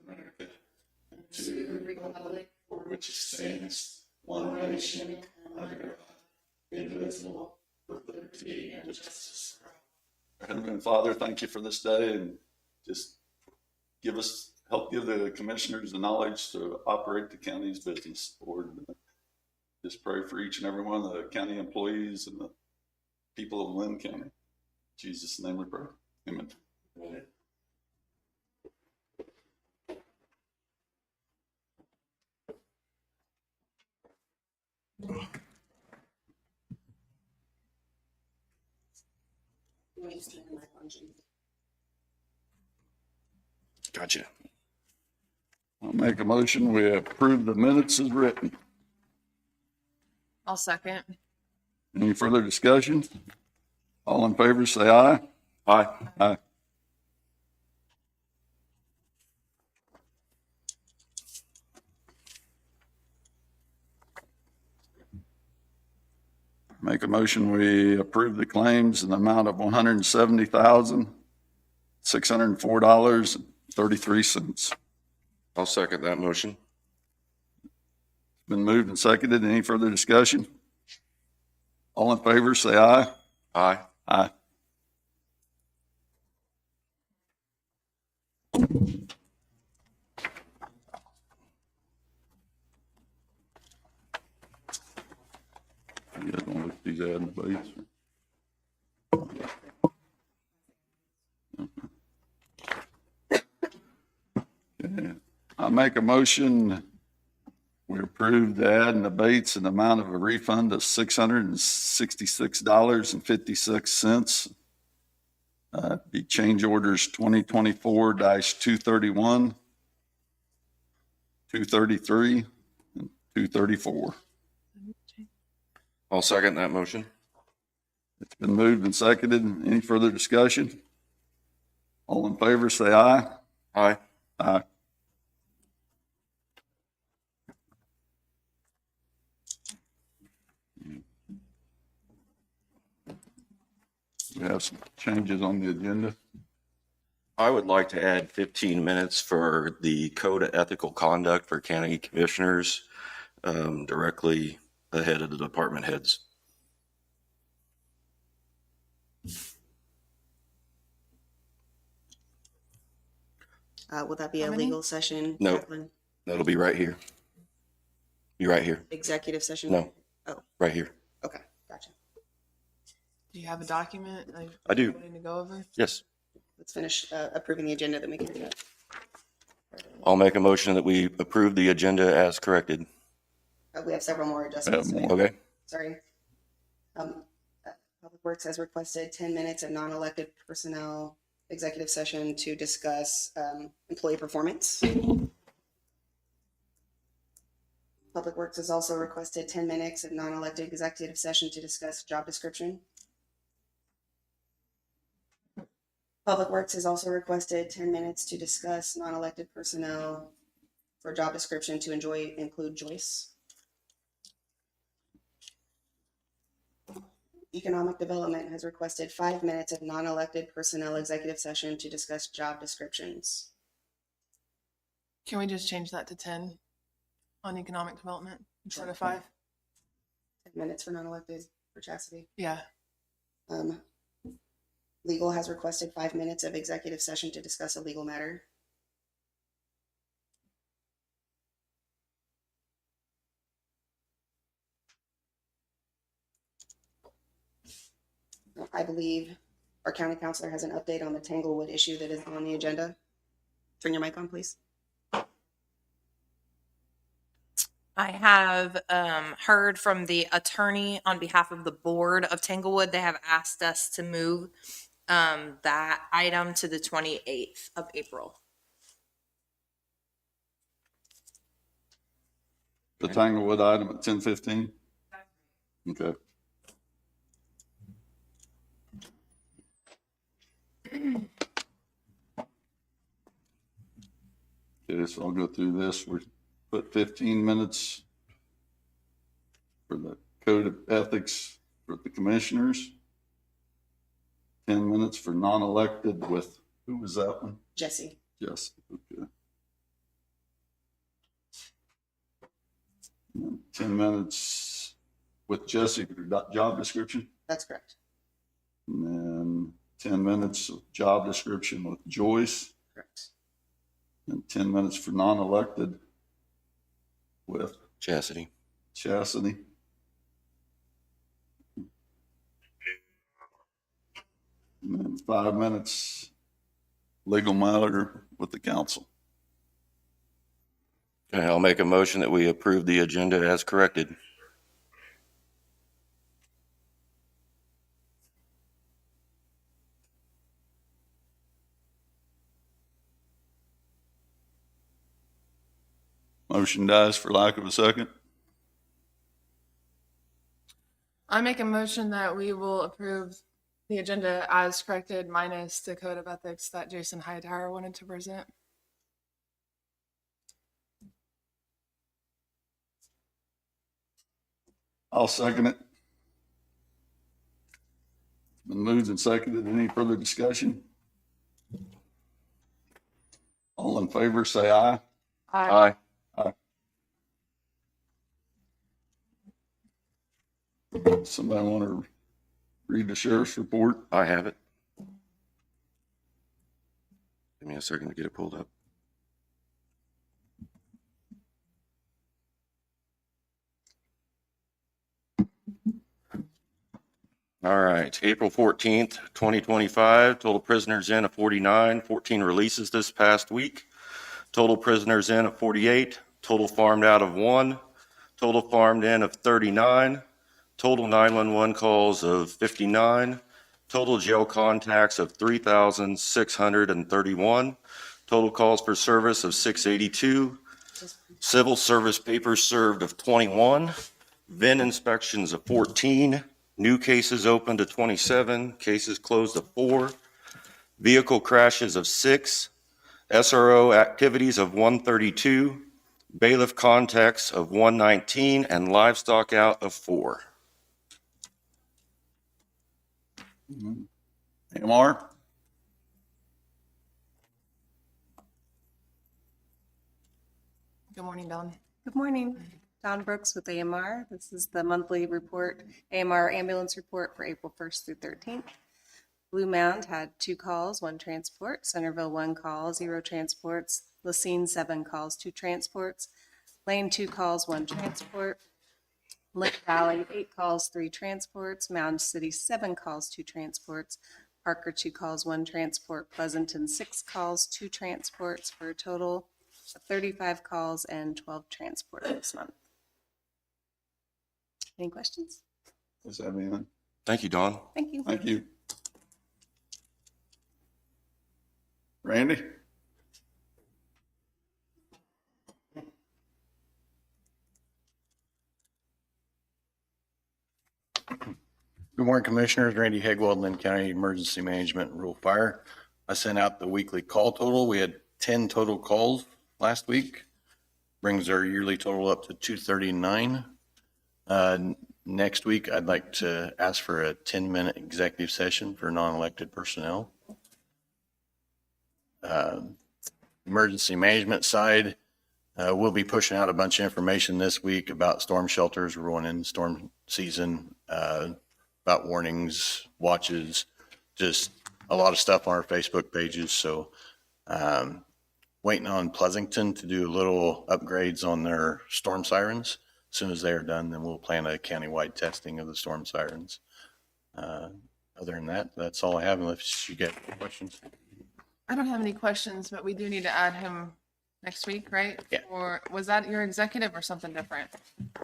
America, and to the republic for which it stands, one nation, under God, indivisible, with liberty and justice for all. Heavenly Father, thank you for this day, and just help give the commissioners the knowledge to operate the county's business. Lord, just pray for each and every one of the county employees and the people of Linn County. In Jesus' name we pray. Amen. Amen. Gotcha. I'll make a motion. We approve the minutes as written. I'll second. Any further discussion? All in favor, say aye. Aye. Aye. Make a motion. We approve the claims in the amount of $170,604.33. I'll second that motion. Been moved and seconded. Any further discussion? All in favor, say aye. Aye. Aye. You guys want to look at these ad and debates? Okay. I make a motion. We approve the ad and debates in the amount of a refund of $666.56. Be change orders 2024-231, 233, and 234. I'll second that motion. It's been moved and seconded. Any further discussion? All in favor, say aye. Aye. Aye. We have some changes on the agenda. I would like to add 15 minutes for the Code of Ethical Conduct for county commissioners, directly ahead of the department heads. Will that be How a many? legal session? No. Jacqueline? That'll be right here. Be right here. Executive session? No. Oh, Right here. okay, gotcha. Do you have a document? I do. Wanting to go over? Yes. Let's finish approving the agenda, then we can do that. I'll make a motion that we approve the agenda as corrected. We have several more adjustments. Have more. Okay. Sorry. Public Works has requested 10 minutes of non-elected personnel executive session to discuss employee performance. Public Works has also requested 10 minutes of non-elected executive session to discuss job description. Public Works has also requested 10 minutes to discuss non-elected personnel for job description to include Joyce. Economic Development has requested 5 minutes of non-elected personnel executive session to discuss job descriptions. Can we just change that to 10 on economic development instead of 5? 10 minutes for non-elected for Chastity. Yeah. Legal has requested 5 minutes of executive session to discuss a legal matter. I believe our county counselor has an update on the Tanglewood issue that is on the agenda. Turn your mic on, please. I have heard from the attorney on behalf of the board of Tanglewood. They have asked us to move that item to the 28th of April. The Tanglewood item at 10:15. Okay. Okay, so I'll go through this. We put 15 minutes for the Code of Ethics for the commissioners. 10 minutes for non-elected with, who was that one? Jesse. Yes, okay. 10 minutes with Jesse for job description. That's correct. And then 10 minutes of job description with Joyce. Correct. And 10 minutes for non-elected with Chastity. Chastity. And then 5 minutes legal matter with the council. Okay, I'll make a motion that we approve the agenda as corrected. Motion dies for lack of a second. I make a motion that we will approve the agenda as corrected minus the code of ethics that Jason Hightower wanted to present. I'll second it. Been moved and seconded. Any further discussion? All in favor, say aye. Aye. Somebody want to read the sheriff's report? I have it. Give me a second to get it pulled up. All right, April 14th, 2025, total prisoners in of 49, 14 releases this past week. Total prisoners in of 48, total farmed out of 1, total farmed in of 39, total 911 calls of 59, total jail contacts of 3,631, total calls for service of 682, civil service papers served of 21, VIN inspections of 14, new cases opened to 27, cases closed of 4, vehicle crashes of 6, SRO activities of 132, bailiff contacts of 119, and livestock out of 4. AMR? Good morning, Dawn. Good morning. Don Brooks with AMR. This is the monthly report, AMR ambulance report for April 1st through 13th. Blue Mound had 2 calls, 1 transport. Centerville 1 call, 0 transports. Lacine 7 calls, 2 transports. Lane 2 calls, 1 transport. Linn Valley 8 calls, 3 transports. Mound City 7 calls, 2 transports. Parker 2 calls, 1 transport. Pleasanton 6 calls, 2 transports for a total of 35 calls and 12 transports this month. Any questions? Does that have anything? Thank you, Dawn. Thank you. Thank you. Randy? Good morning, Commissioners. Randy Hegwald, Linn County Emergency Management and Rural Fire. I sent out the weekly call total. We had 10 total calls last week. Brings our yearly total up to 239. Next week, I'd like to ask for a 10-minute executive session for non-elected personnel. Emergency management side, we'll be pushing out a bunch of information this week about storm shelters. We're going in storm season, about warnings, watches, just a lot of stuff on our Facebook pages. So waiting on Pleasanton to do a little upgrades on their storm sirens. As soon as they are done, then we'll plan a countywide testing of the storm sirens. Other than that, that's all I have unless you get questions. I don't have any questions, but we do need to add him next week, right? Yeah. Or was that your executive or something different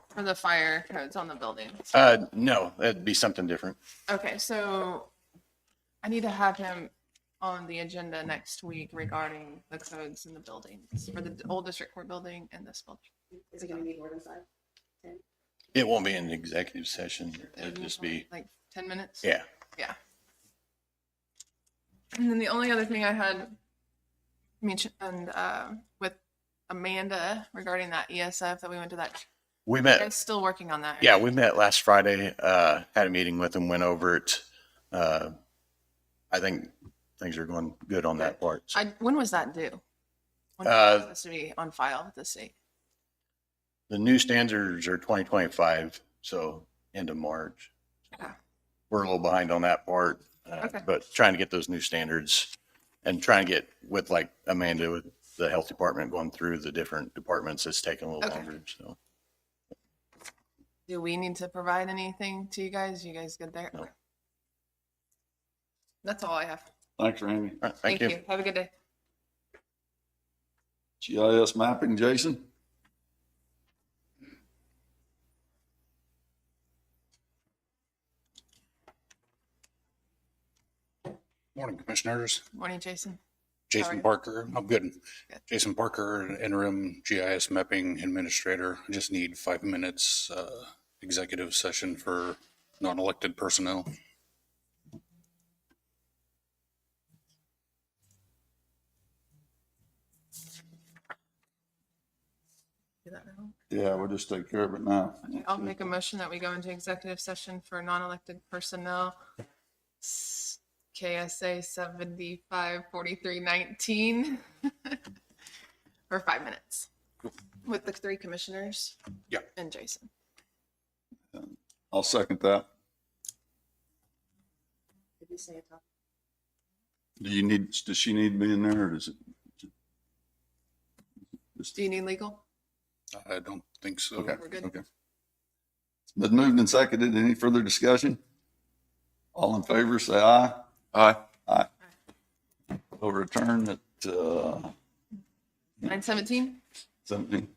for the fire codes on the buildings? No, that'd be something different. Okay, so I need to have him on the agenda next week regarding the codes in the buildings for the old district court building and this building. Is it going to be more than 5? 10? It won't be an executive session. It'd just be, Like 10 minutes? yeah. Yeah. And then the only other thing I had mentioned with Amanda regarding that ESF that we went to that, We you met. guys still working on that? Yeah, right? we met last Friday, had a meeting with them, went over it. I think things are going good on that part. So When was that due? When was Uh, it supposed to be on file with the state? The new standards are 2025, so end of March. Okay. We're a little behind on that part, Okay. but trying to get those new standards and trying to get with like Amanda with the health department going through the different departments. It's taking a little Okay. longer. So Do we need to provide anything to you guys? You guys good there? No. Okay. That's all I have. Thanks, Randy. all right, thank you. Have a good day. GIS mapping, Jason? Morning, Commissioners. Morning, Jason. How are Jason you? Parker. I'm good. Good. Jason Parker, interim GIS mapping administrator. I just need 5 minutes executive session for non-elected personnel. Do that now? Yeah, we'll just take care of it now. Okay, I'll make a motion that we go into executive session for non-elected personnel. KSA 754319 for 5 minutes with the 3 commissioners. Yeah. And Jason. I'll second that. Did we say a topic? Does she need me in there or does it? Do you need legal? I don't think so. Okay, We're good. okay. It's been moved and seconded. Any further discussion? All in favor, say aye. Aye. Aye. We'll return at 9:17? 17.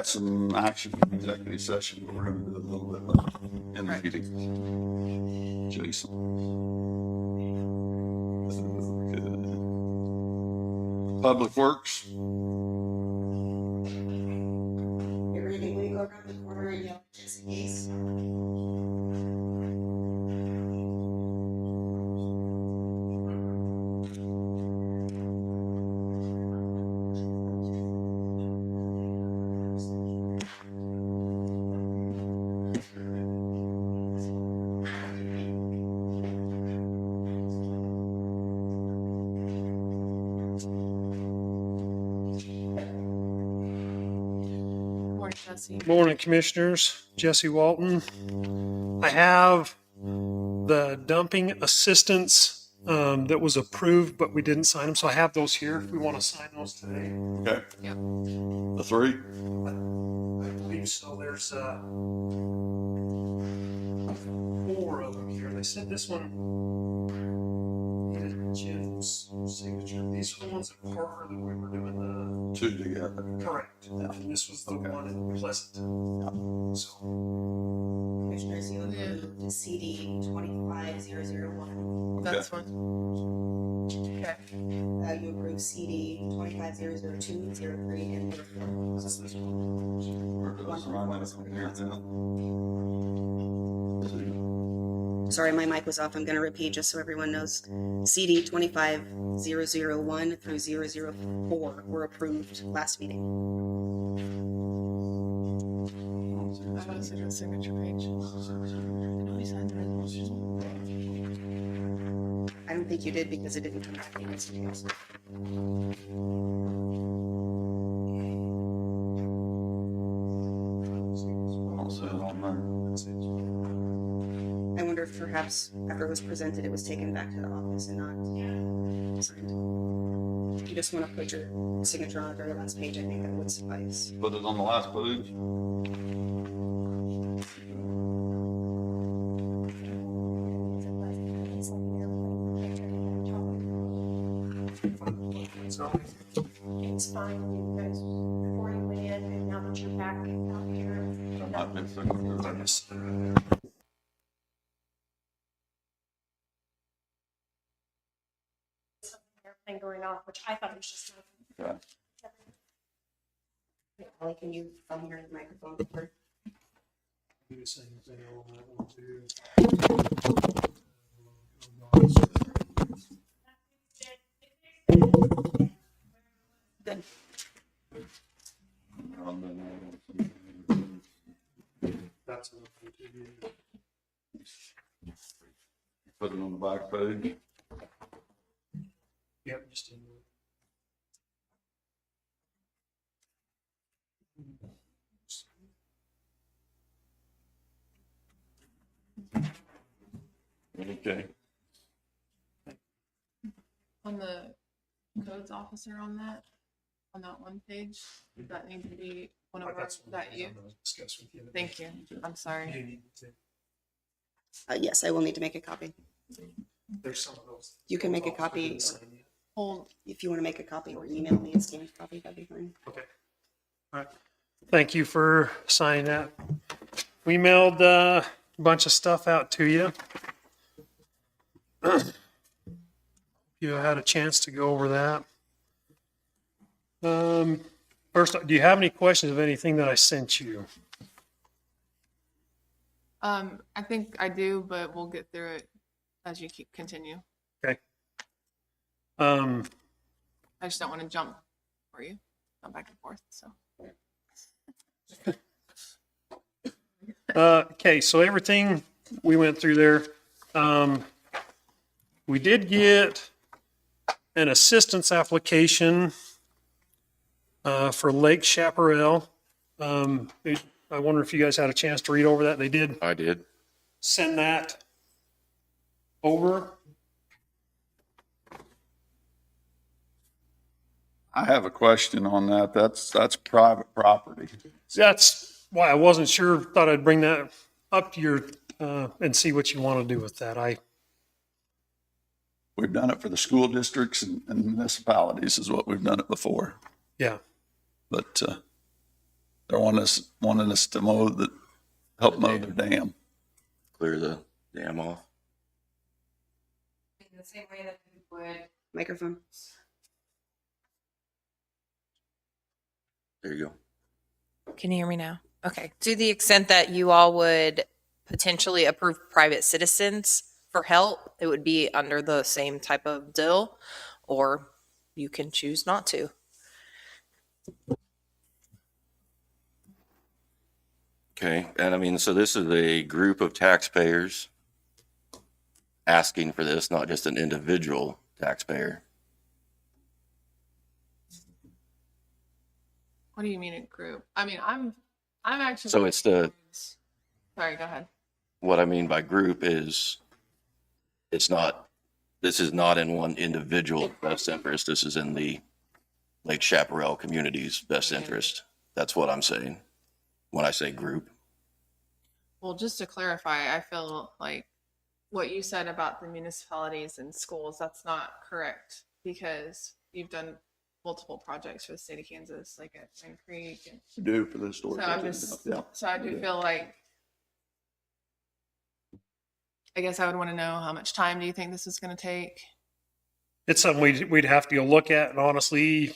got some action from executive session, but we're gonna do a little bit later in the Right. meeting. Jason. Public Works. You're ready, we go around the corner and yell, just in case. Morning, Jesse. Morning, Commissioners. Jesse Walton. I have the dumping assistance that was approved, but we didn't sign them, so I have those here if we want to sign those today. Okay. Yep. The three. I believe so. There's 4 of them here. They said this one needed Jim's signature. These are the ones at Parker that we were doing the Two together. correct. And this was the one in Pleasant. So Commissioners, you approved CD 25001. That's one. Okay. You approved CD 2500203 and 04. Sorry, my mic was off. I'm going to repeat just so everyone knows. CD 25001 through 004 were approved last meeting. I don't see the signature page. We signed the resolution. I don't think you did because it didn't come back in as emails. I wonder if perhaps after it was presented, it was taken back to the office and not signed. If you just want to put your signature on the very last page, I think that would suffice. Put it on the last page. It's fine, you guys, before you went in, and now that you're back out here. That might be second. Thing going off, which I thought was just. Okay. Holly, can you phone here in the microphone? Or- do the same thing on that one too. Good. That's another one too. Put it on the back page. Yep, just in there. Okay. On the codes officer on that one page, does that need to be one of our, That's one that you? I'm gonna discuss with you. Thank you. I'm sorry. You need to- Yes, I will need to make a copy. There's some of those. You can make a those copy. we didn't sign yet. Hold, If you want to make a copy or email me a scanned copy, that'd be fine. Okay. All right. Thank you for signing that. We mailed a bunch of stuff out to you. You had a chance to go over that. First, do you have any questions of anything that I sent you? I think I do, but we'll get through it as you continue. Okay. I just don't want to jump for you, jump back and forth, so. Okay, so everything we went through there. We did get an assistance application for Lake Chaparral. I wonder if you guys had a chance to read over that. They did I did. send that over. I have a question on that. That's private property. That's why I wasn't sure. Thought I'd bring that up to your and see what you want to do with that. We've done it for the school districts and municipalities is what we've done it before. Yeah. But They're wanting us to help mow their dam. Clear the dam off. In the same way that you would. Microphone. There you go. Can you hear me now? Okay. To the extent that you all would potentially approve private citizens for help, it would be under the same type of deal, or you can choose not to. Okay, and I mean, so this is a group of taxpayers asking for this, not just an individual taxpayer. What do you mean a group? I mean, I'm actually. So it's the, Sorry, go ahead. what I mean by group is, this is not in one individual's best interest. This is in the Lake Chaparral community's best interest. That's what I'm saying when I say group. Well, just to clarify, I feel like what you said about the municipalities and schools, that's not correct, because you've done multiple projects for the state of Kansas, like at Pine Creek. And We do for the storage. so I'm just, Yeah. so I do feel like, I guess I would want to know, how much time do you think this is going to take? It's something we'd have to go look at, and honestly,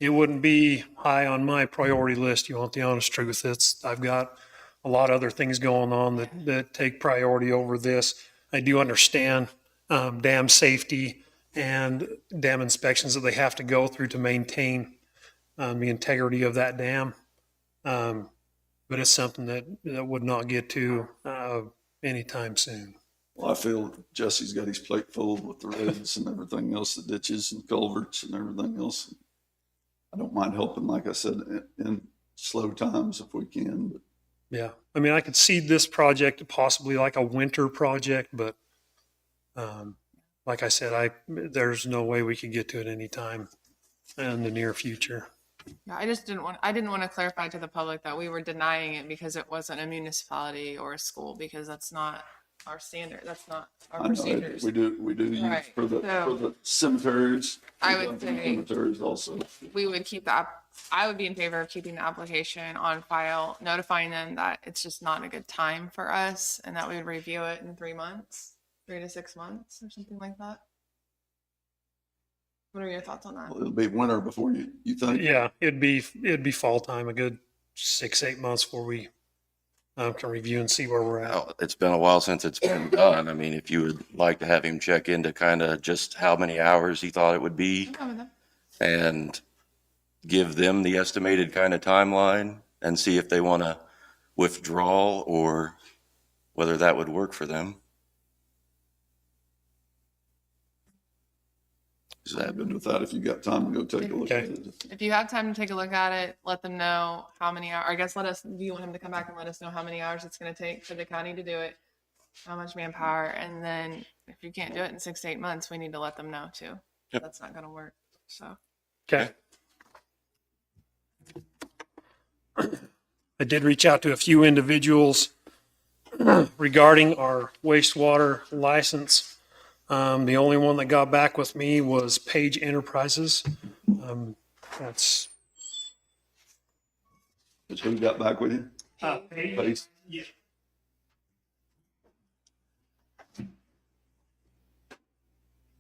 it wouldn't be high on my priority list. You want the honest truth. I've got a lot of other things going on that take priority over this. I do understand dam safety and dam inspections that they have to go through to maintain the integrity of that dam. But it's something that would not get to anytime soon. Well, I feel Jesse's got his plate full with the roads and everything else, the ditches and culverts and everything else. I don't mind helping, like I said, in slow times if we can. But Yeah, I mean, I could see this project possibly like a winter project, but like I said, there's no way we could get to it anytime in the near future. Yeah, I didn't want to clarify to the public that we were denying it because it wasn't a municipality or a school, because that's not our standard. That's not our I know procedures. we do use Right. for the cemeteries. I would for the say- cemeteries also. We would keep I would be in favor of keeping the application on file, notifying them that it's just not a good time for us, and that we would review it in 3 months, 3 to 6 months, or something like that. What are your thoughts on that? Well, it'll be winter before you think. Yeah, it'd be fall time, a good 6-8 months before we can review and see where we're at. Well, it's been a while since it's been done. I mean, if you would like to have him check into kind of just how many hours he thought it would be, I'm fine with that. and give them the estimated kind of timeline and see if they want to withdraw or whether that would work for them. Is I'm that good with that if you got time to go take a look at Okay. it. If you have time to take a look at it, let them know how many hours. I guess do you want him to come back and let us know how many hours it's going to take for the county to do it, how much manpower, and then if you can't do it in 6 to 8 months, we need to let them know too. Yep. That's not going to work. So Okay. I did reach out to a few individuals regarding our wastewater license. The only one that got back with me was Page Enterprises. That's But who got back with you? Pace? Yeah.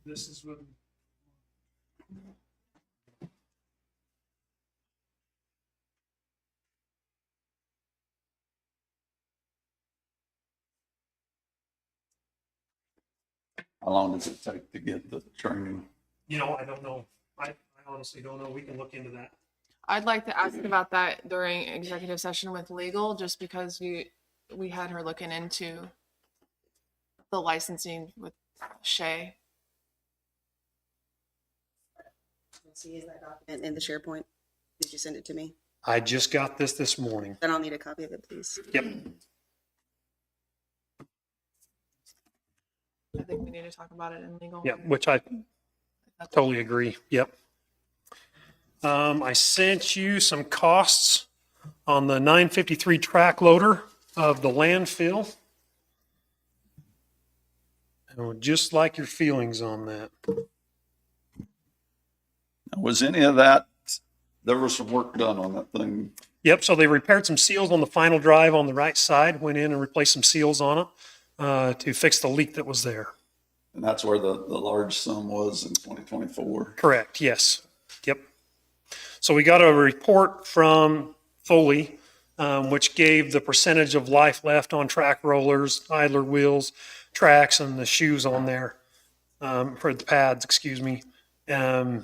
This is what. How long does it take to get the training? I don't know. I honestly don't know. We can look into that. I'd like to ask about that during executive session with legal, just because we had her looking into the licensing with Shay. Let's see, is that document in the SharePoint? Did you send it to me? I just got this morning. Then I'll need a copy of it, please. Yep. I think we need to talk about it in legal. Yeah, which I totally agree. Yep. I sent you some costs on the 953 track loader of the landfill. And I would just like your feelings on that. Was any of that, there was some work done on that thing Yep, so they repaired some seals on the final drive on the right side, went in and replaced some seals on it to fix the leak that was there. And that's where the large sum was in 2024. Correct, yes. Yep. So we got a report from Foley, which gave the percentage of life left on track rollers, idler wheels, tracks, and the shoes on there, for the pads, excuse me. And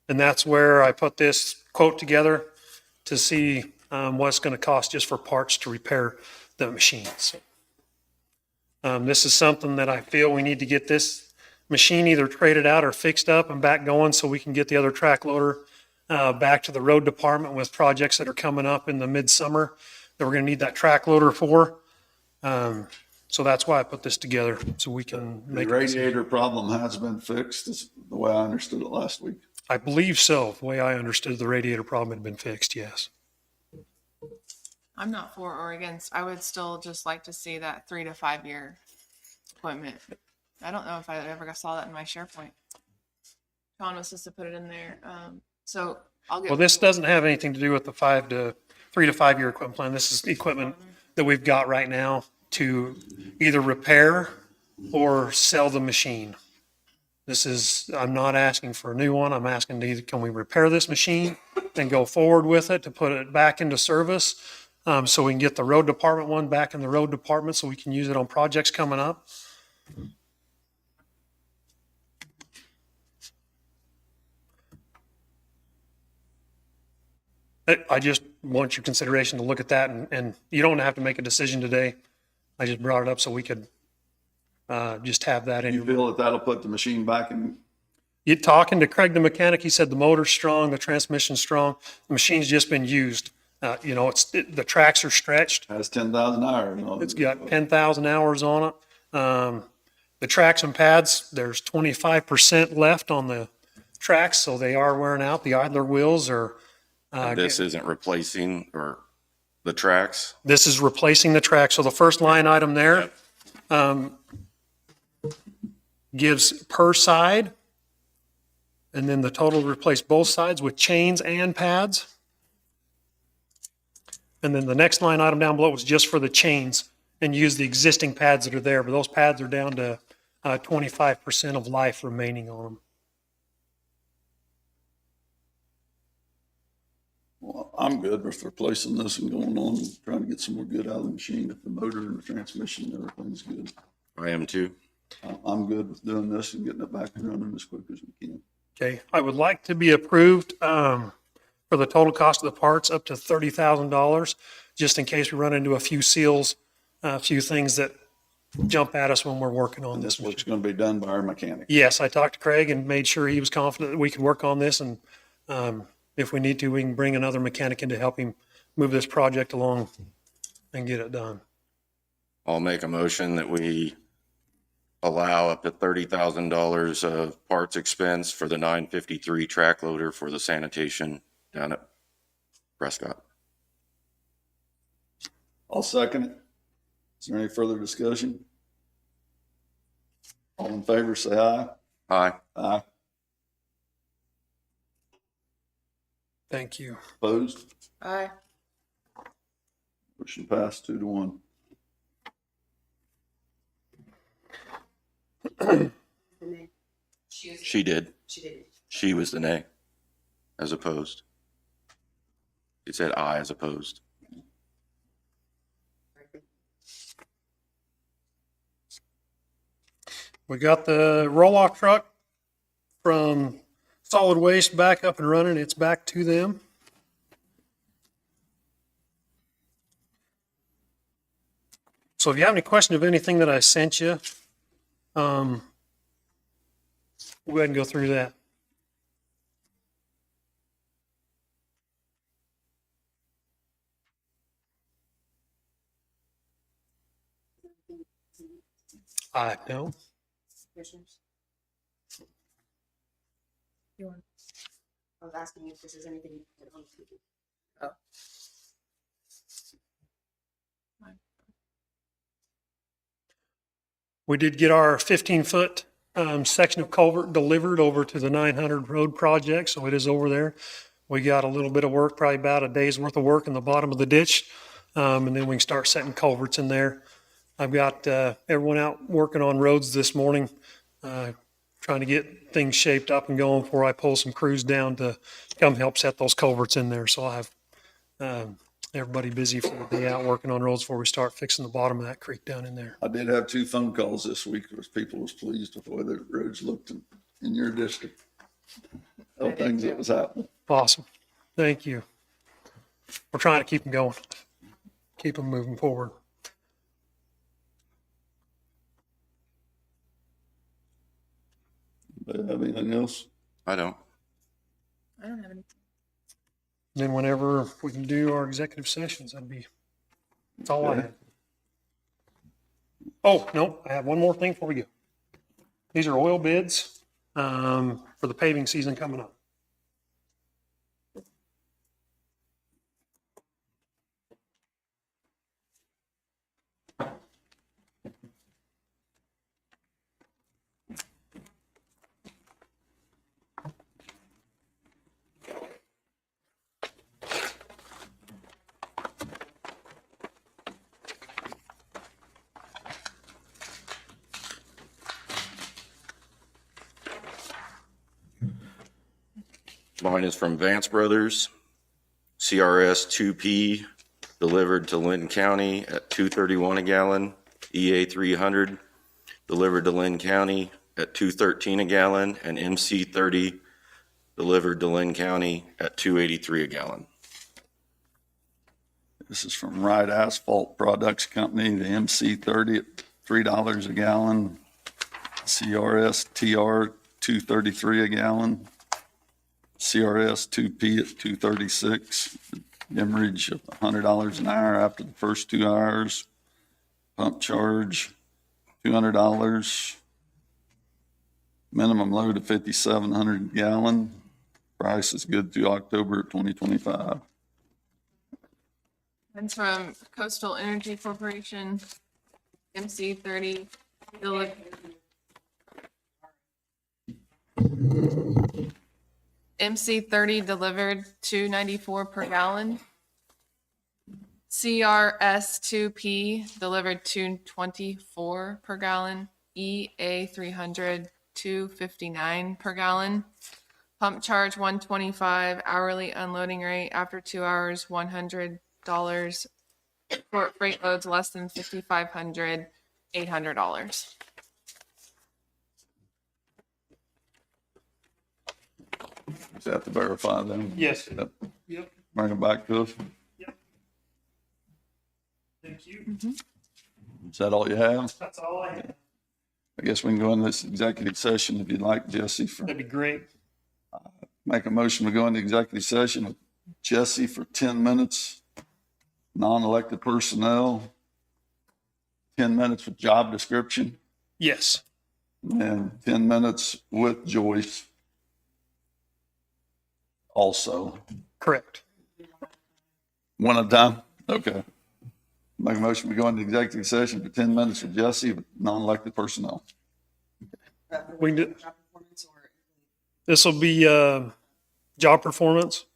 that's where I put this quote together to see what it's going to cost just for parts to repair the machines. This is something that I feel we need to get this machine either traded out or fixed up and back going so we can get the other track loader back to the road department with projects that are coming up in the midsummer that we're going to need that track loader for. So that's why I put this together, so we can The make a decision. radiator problem has been fixed, is the way I understood it last week. I believe so. The way I understood, the radiator problem had been fixed, yes. I'm not for or against. I would still just like to see that 3 to 5 year appointment. I don't know if I ever saw that in my SharePoint. Sean was supposed to put it in there. So I'll get. Well, this doesn't have anything to do with the 3 to 5 year equipment plan. This is the equipment that we've got right now to either repair or sell the machine. This is, I'm not asking for a new one. I'm asking to either, can we repair this machine and go forward with it to put it back into service? So we can get the road department one back in the road department so we can use it on projects coming up. I just want your consideration to look at that, and you don't have to make a decision today. I just brought it up so we could just have that in You your. feel that that'll put the machine back in? You talking to Craig, the mechanic, he said the motor's strong, the transmission's strong, the machine's just been used. The tracks are stretched. Has 10,000 hours on it. It's got 10,000 hours on it. The tracks and pads, there's 25% left on the tracks, so they are wearing out. The idler wheels are. This isn't replacing or the tracks. This is replacing the track. So the first line item there gives per side, and then the total to replace both sides with chains and pads. And then the next line item down below was just for the chains and use the existing pads that are there, but those pads are down to 25% of life remaining on them. Well, I'm good with replacing this and going on and trying to get some more good out of the machine. If the motor and the transmission and everything's good, I am too. I'm good with doing this and getting it back and running as quick as we can. Okay, I would like to be approved for the total cost of the parts up to $30,000, just in case we run into a few seals, a few things that jump at us when we're working on And this. this work's going to be done by our mechanic. Yes, I talked to Craig and made sure he was confident that we could work on this, and if we need to, we can bring another mechanic in to help him move this project along and get it done. I'll make a motion that we allow up to $30,000 of parts expense for the 953 track loader for the sanitation down at Prescott. I'll second it. Is there any further discussion? All in favor, say aye. Aye. Aye. Thank you. Opposed? Aye. Motion passed 2-1. And then She did. she didn't. She was the nay as opposed. It said aye as opposed. We got the roll-off truck from solid waste back up and running. It's back to them. So if you have any question of anything that I sent you, we'll go ahead and go through that. I know. Commissioners? You want- I was asking if this is anything. We did get our 15-foot section of culvert delivered over to the 900 road project, so it is over there. We got a little bit of work, probably about a day's worth of work in the bottom of the ditch. And then we can start setting culverts in there. I've got everyone out working on roads this morning, trying to get things shaped up and going before I pull some crews down to come help set those culverts in there. So I'll have everybody busy for the day out working on roads before we start fixing the bottom of that creek down in there. I did have 2 phone calls this week where people was pleased with the way the roads looked in your district. Oh, things that was happening. Awesome. Thank you. We're trying to keep them going, keep them moving forward. Do you have anything else? I don't. I don't have any. Then whenever we can do our executive sessions, that's all I have. Oh, no, I have one more thing before we go. These are oil bids for the paving season coming up. Mine is from Vance Brothers, CRS 2P, delivered to Linn County at $2.31 a gallon. EA 300, delivered to Linn County at $2.13 a gallon. And MC 30, delivered to Linn County at $2.83 a gallon. This is from Ride Asphalt Products Company, the MC 30 at $3 a gallon. CRS TR 233 a gallon. CRS 2P at 236. Demurrage of $100 an hour after the first 2 hours. Pump charge $200. Minimum load of 5,700 gallon. Price is good through October 2025. Mine's from Coastal Energy Corporation, MC 30, MC 30 delivered $2.94 per gallon. CRS 2P delivered $2.24 per gallon. EA 300 $2.59 per gallon. Pump charge $125. Hourly unloading rate after 2 hours $100. For freight loads less than 5,500, $800. Just have to verify them. Yes. Yep. Yep. Bring them back to us. Thank you. Is that all you have? That's all I have. I guess we can go in this executive session if you'd like, Jesse, for, That'd be great. make a motion to go into executive session with Jesse for 10 minutes. Non-elected personnel, 10 minutes with job description, Yes. and 10 minutes with Joyce also. Correct. One at a time? Okay. Make a motion to go into executive session for 10 minutes with Jesse with non-elected personnel. We can do, this will be job performance.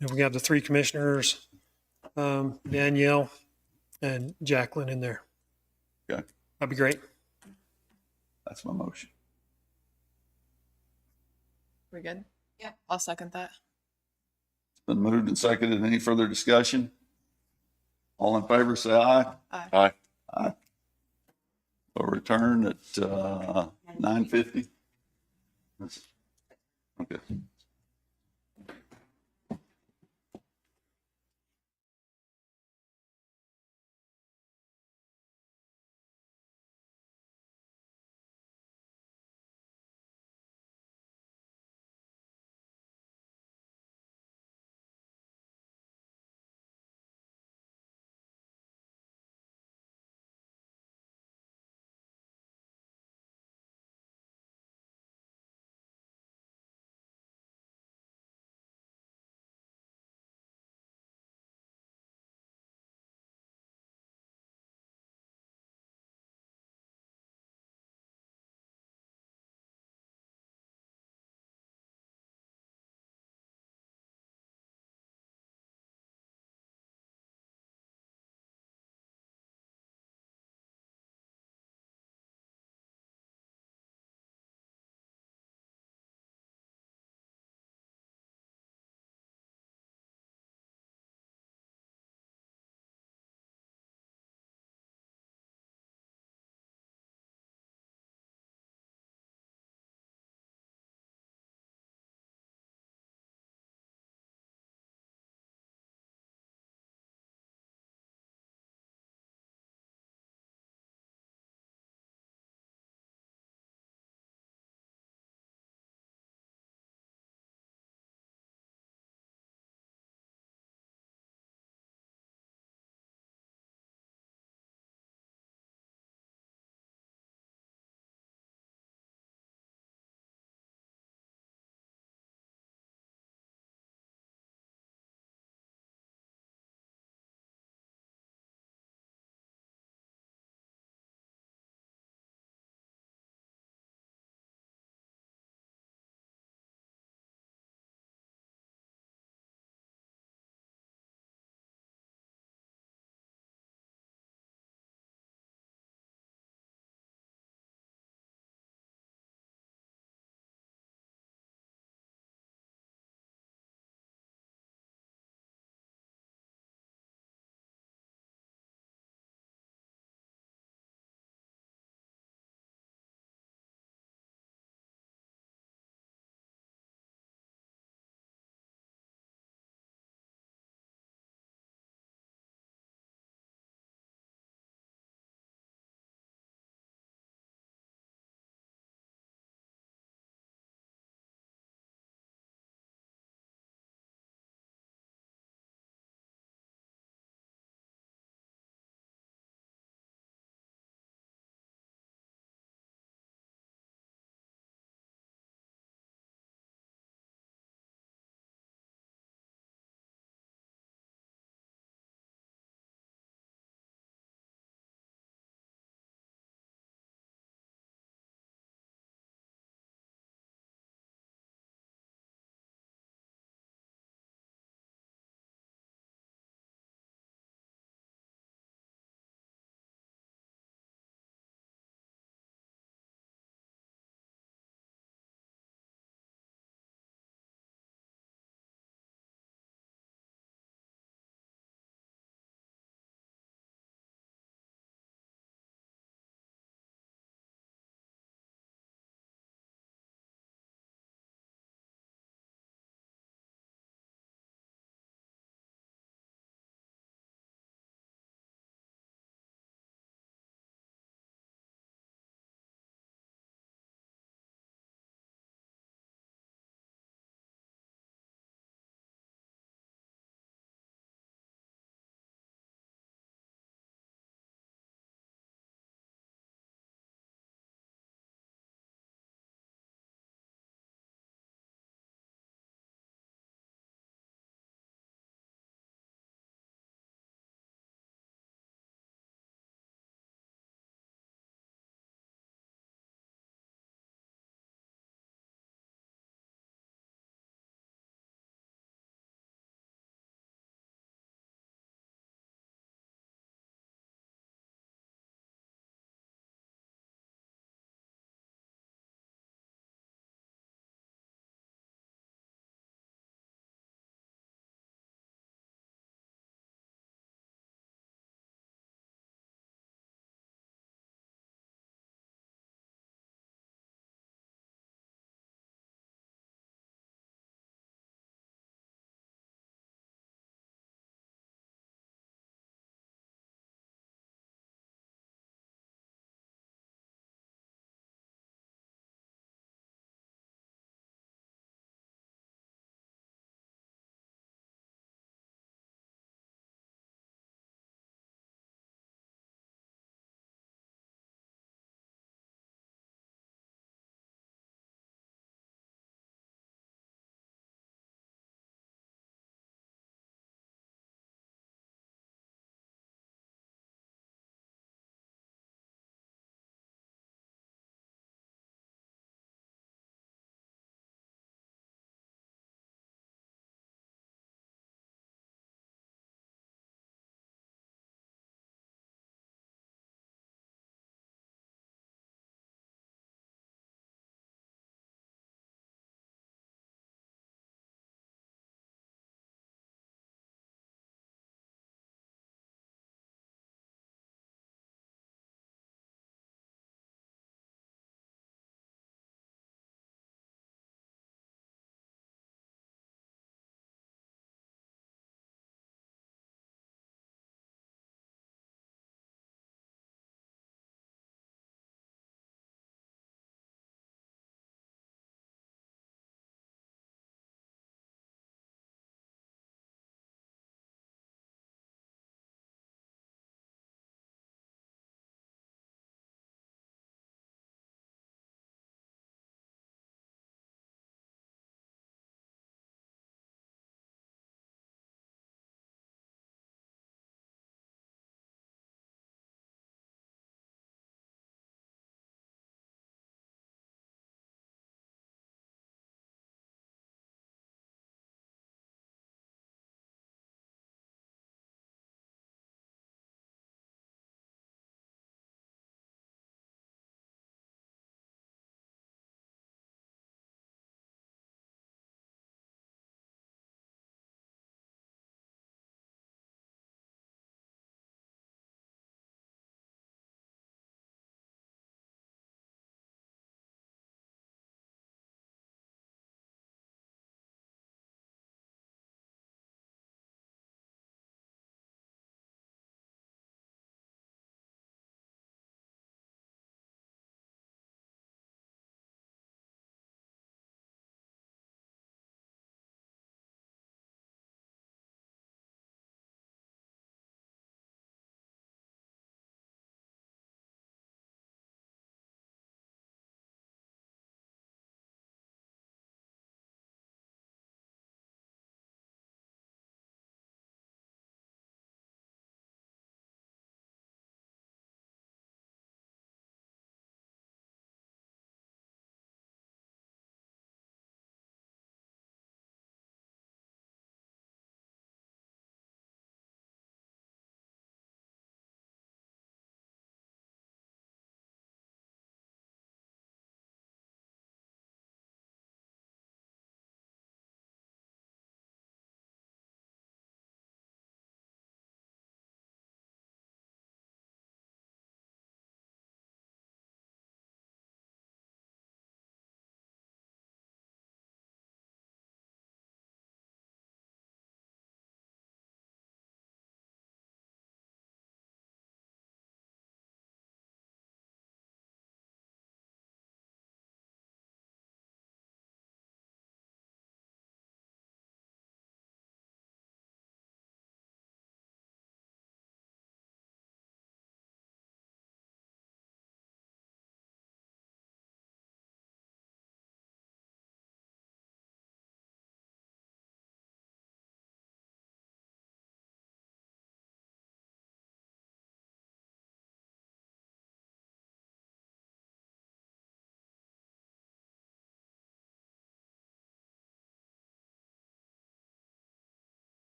And we have the 3 commissioners, Danielle and Jacqueline in there. Okay. That'd be great. That's my motion. We good? Yeah. I'll second that. It's been moved and seconded. Any further discussion? All in favor, say aye. Aye. Aye. We'll return at 9:50. Okay.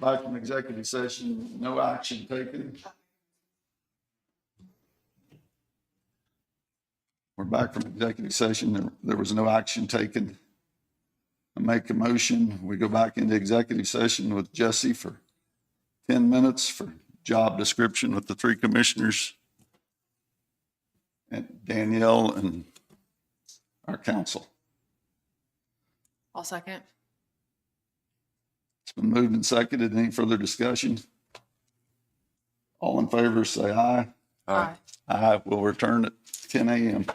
back from executive session, no action taken. We're back from executive session. There was no action taken. I make a motion. We go back into executive session with Jesse for 10 minutes for job description with the three commissioners and Danielle and our council. I'll second. It's been moved and seconded. Any further discussion? All in favor, say aye. Aye. Aye. We'll return at 10 a.m.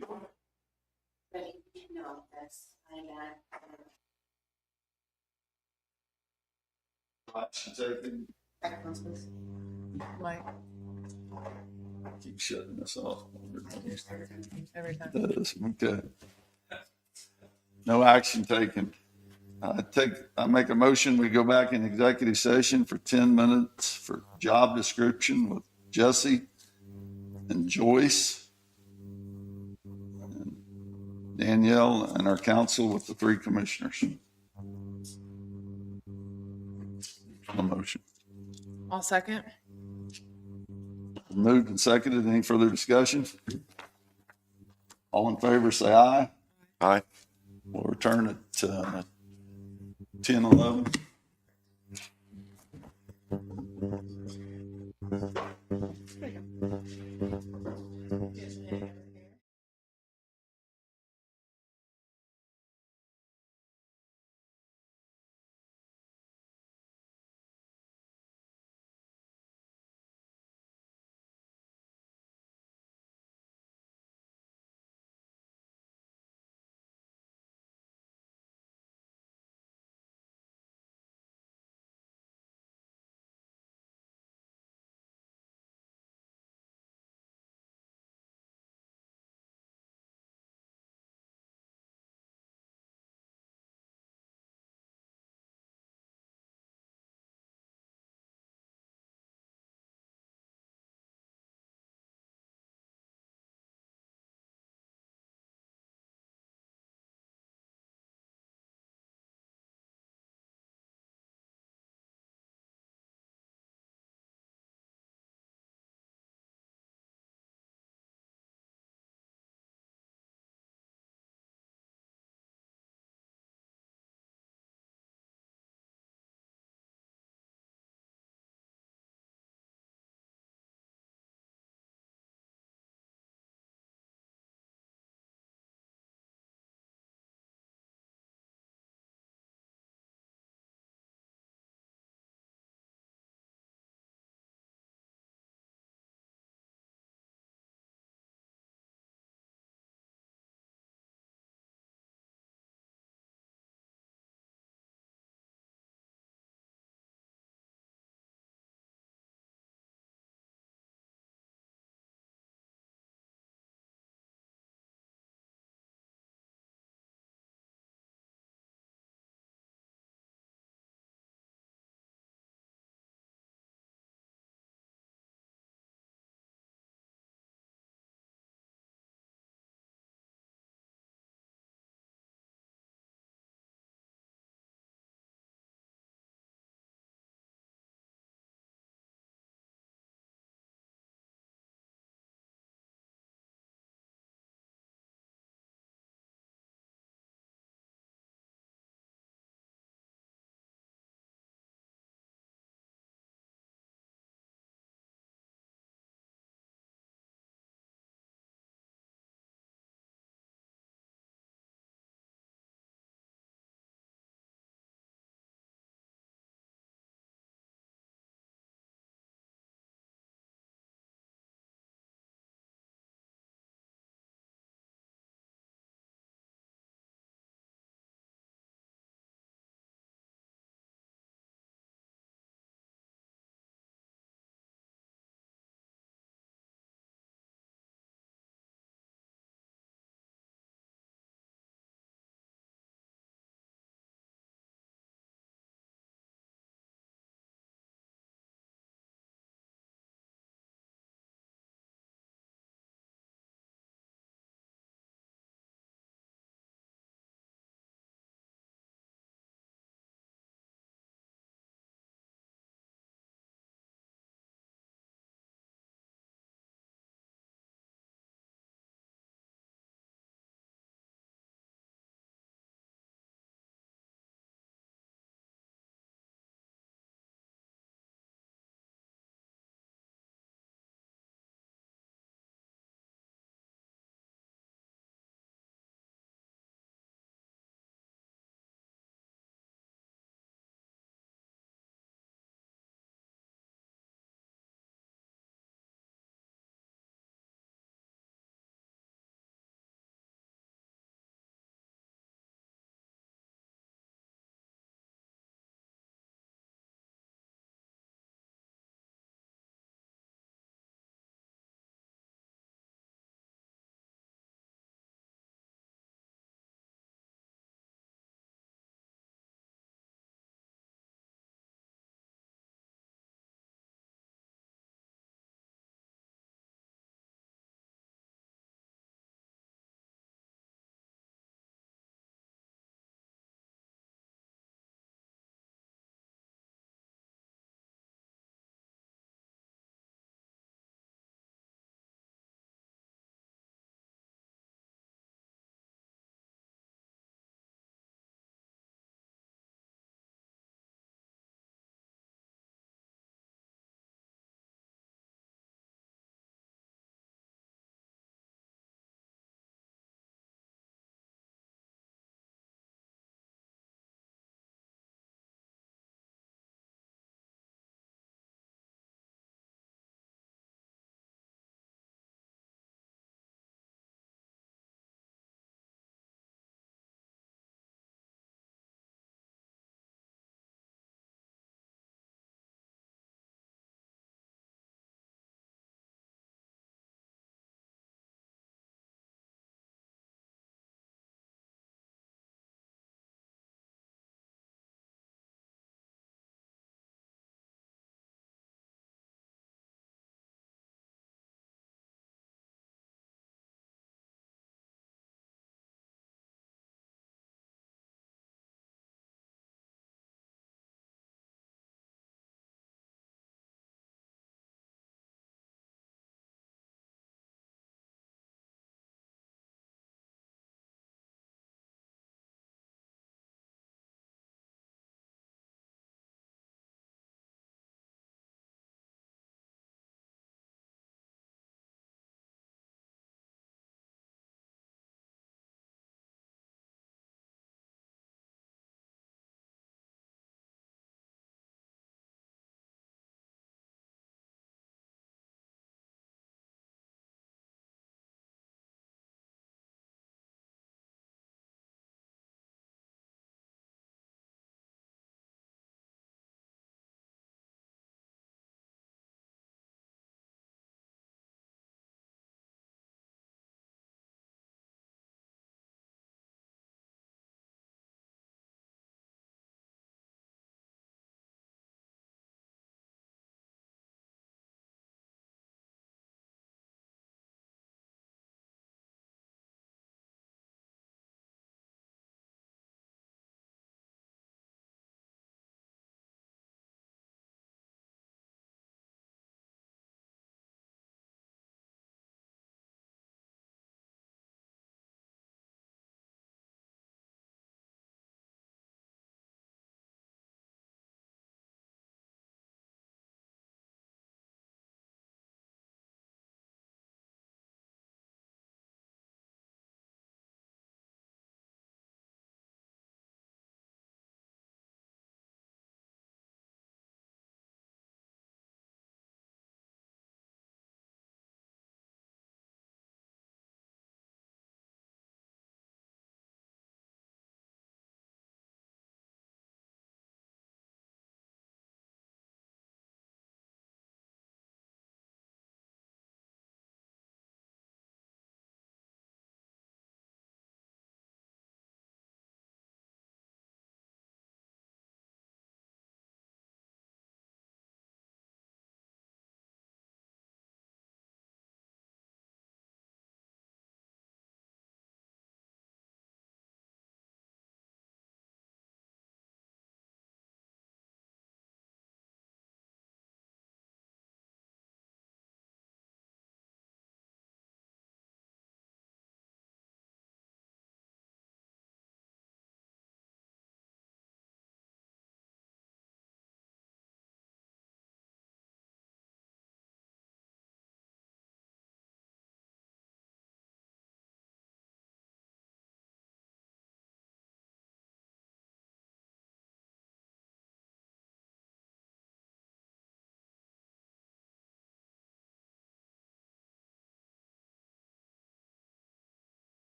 No, that's, I'm not. Action taken. Background, please. Mike, Keep shutting this off. every time. That is, okay. No action taken. I make a motion, we go back in executive session for 10 minutes for job description with Jesse and Joyce, and Danielle, and our council with the 3 commissioners. A motion. I'll second. Moved and seconded. Any further discussion? All in favor, say aye. Aye. We'll return at 10:11.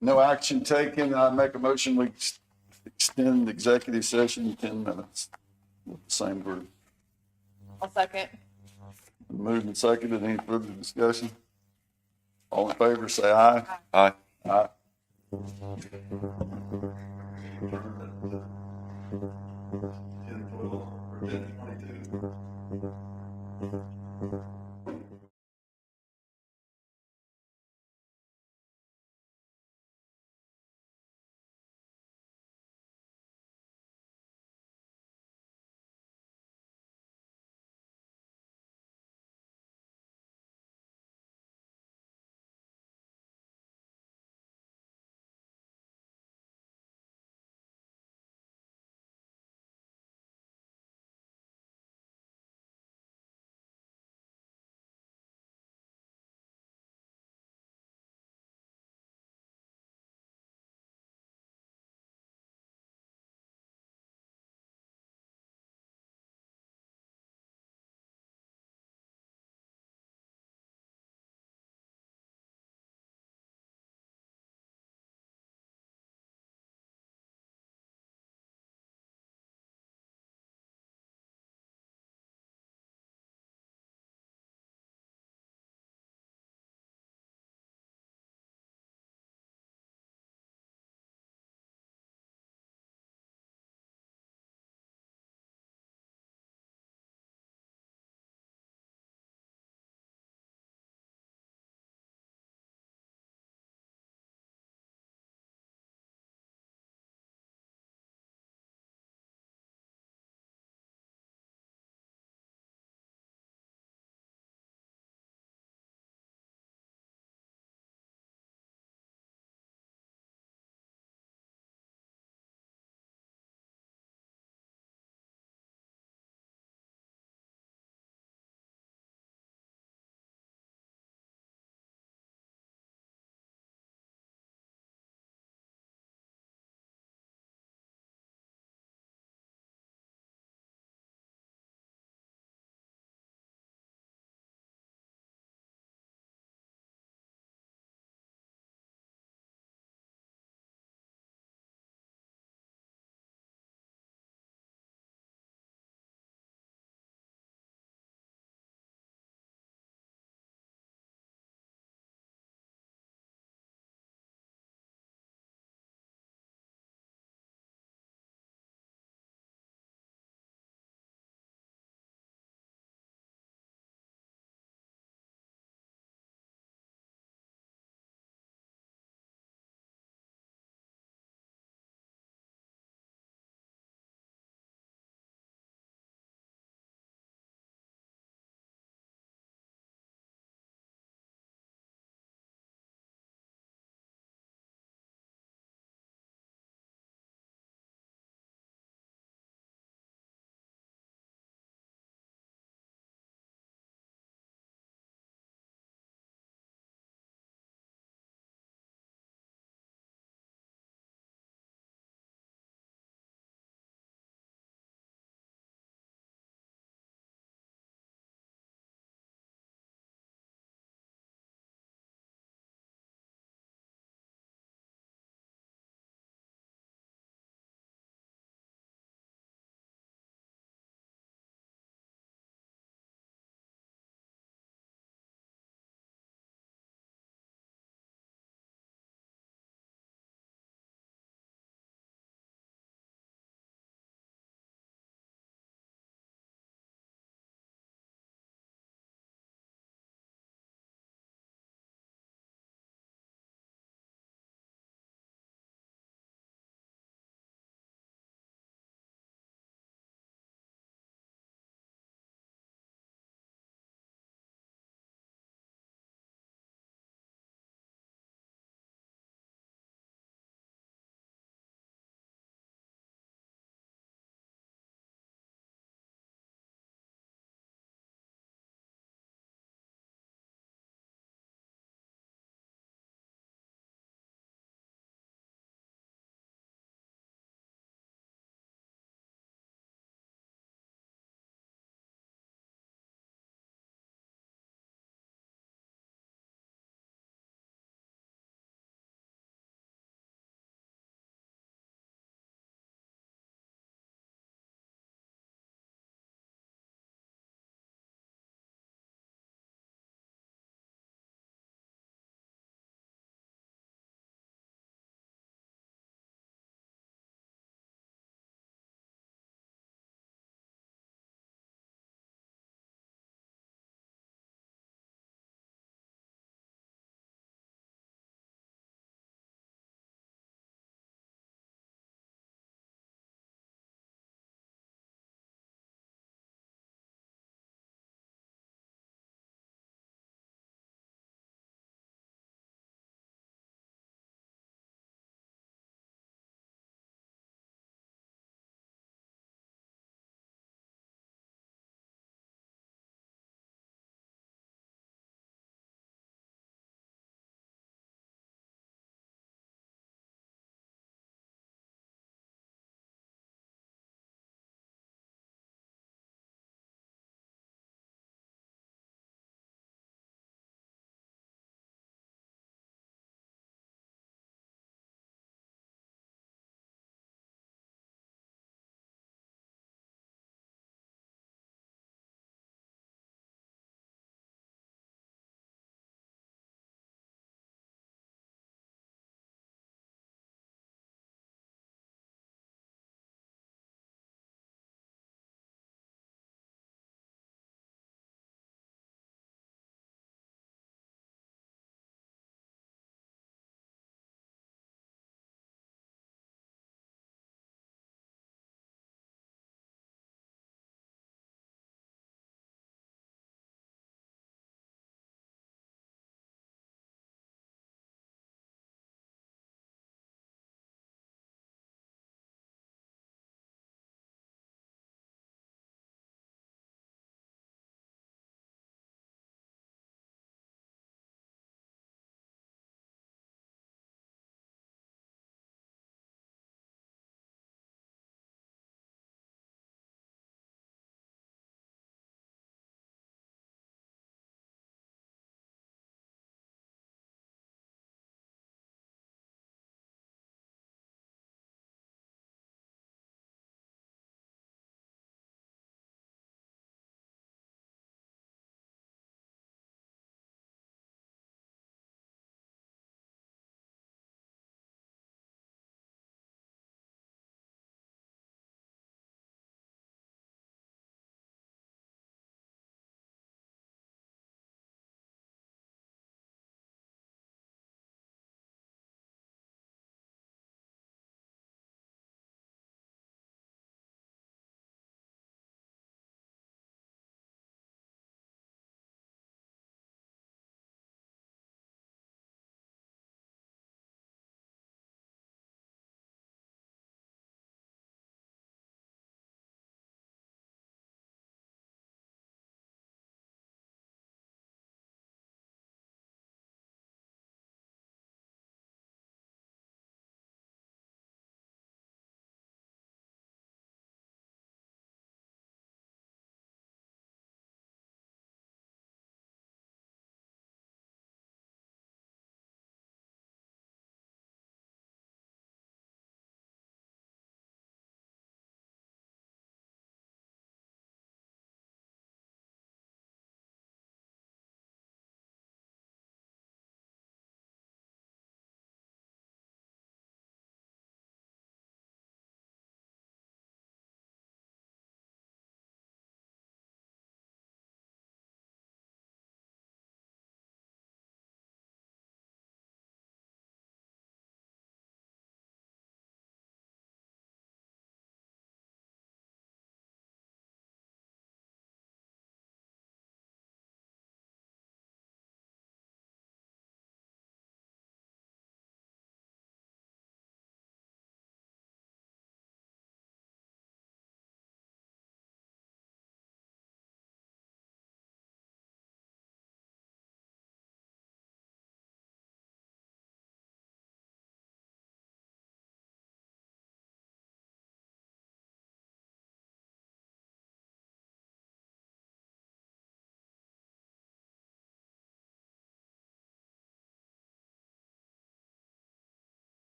No action taken. I make a motion, we extend the executive session 10 minutes. Same group. I'll second. Moved and seconded. Any further discussion? All in favor, say aye. Aye. Aye.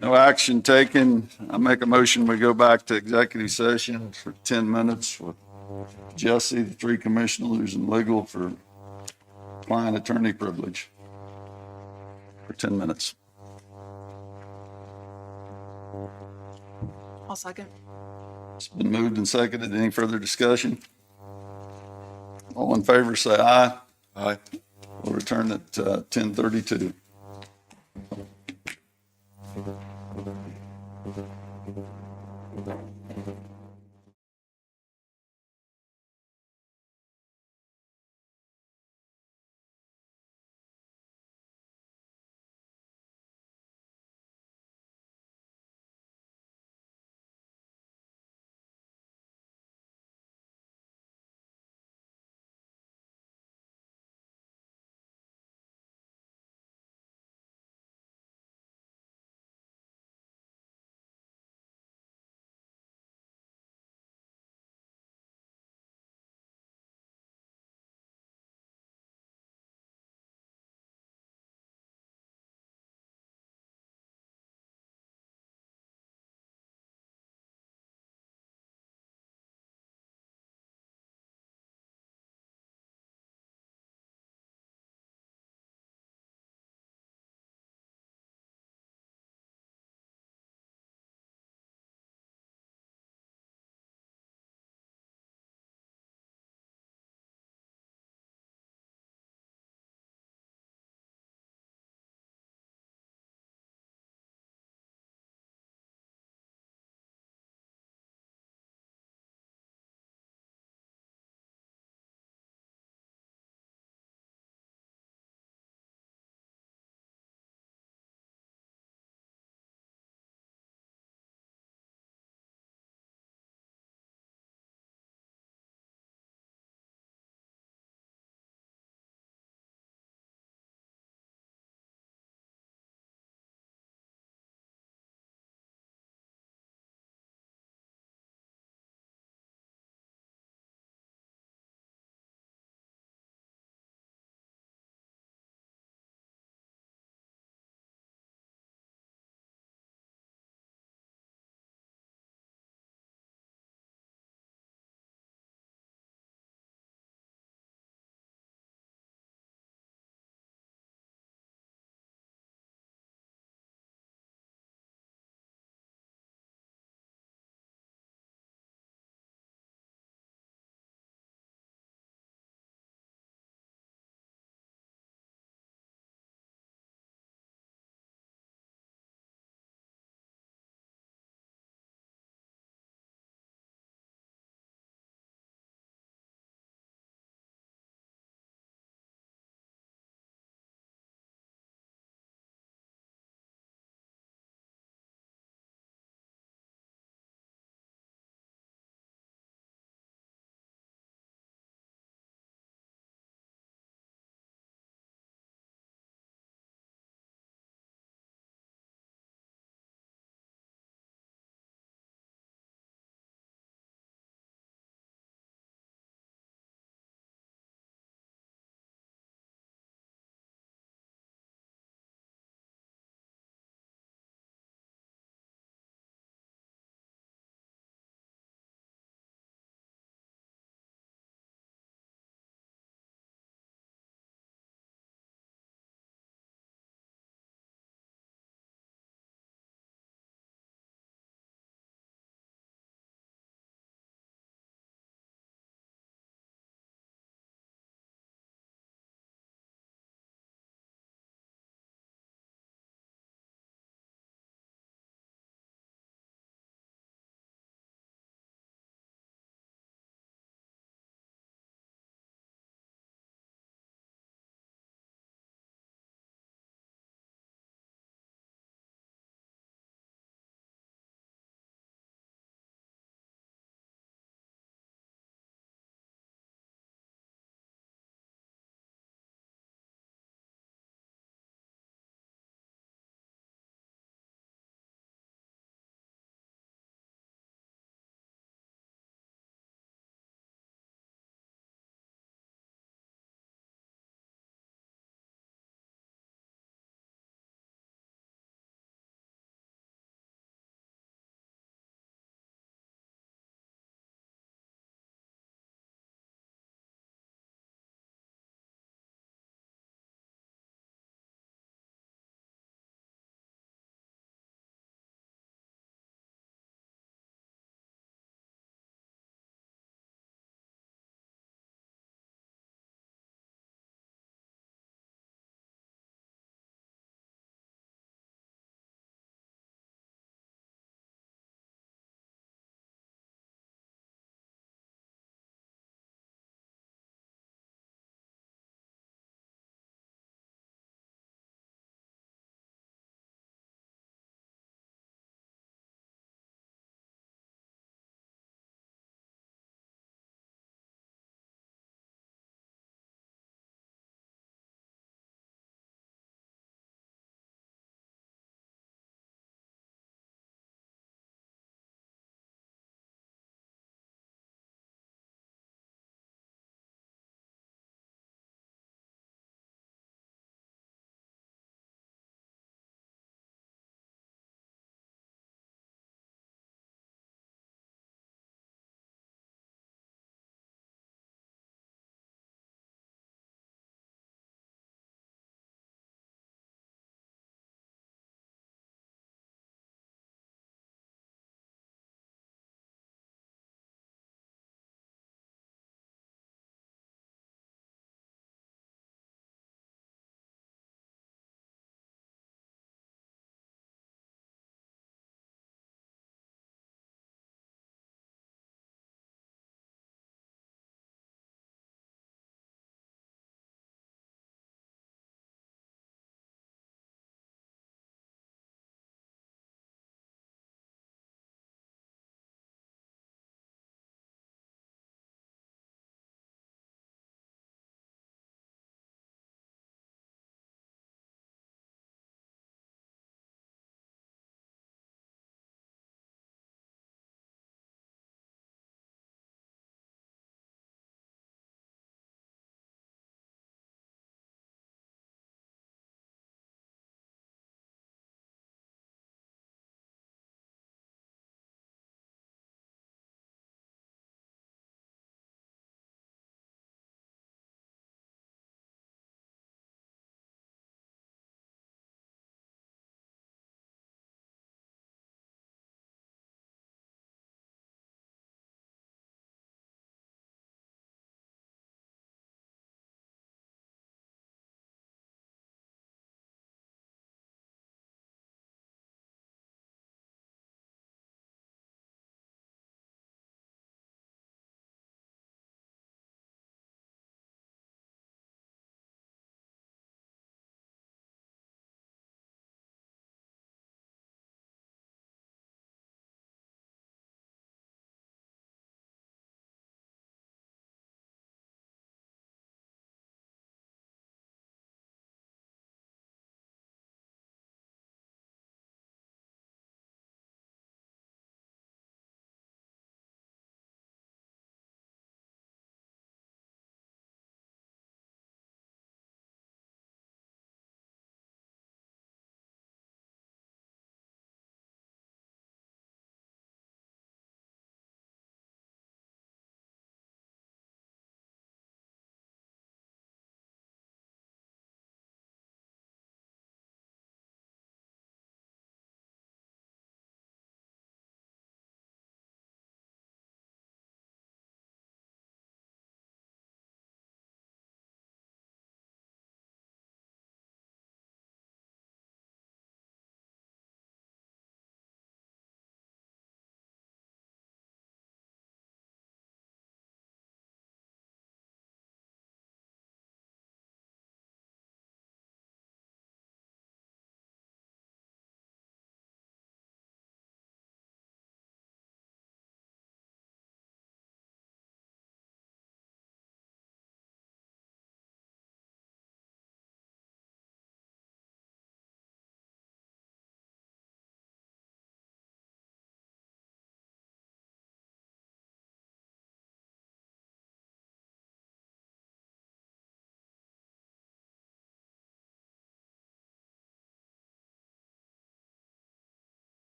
No action taken. I make a motion, we go back to executive session for 10 minutes with Jesse, the three commissioners, and legal for client attorney privilege for 10 minutes. I'll second. It's been moved and seconded. Any further discussion? All in favor, say aye. Aye. We'll return at 10:32.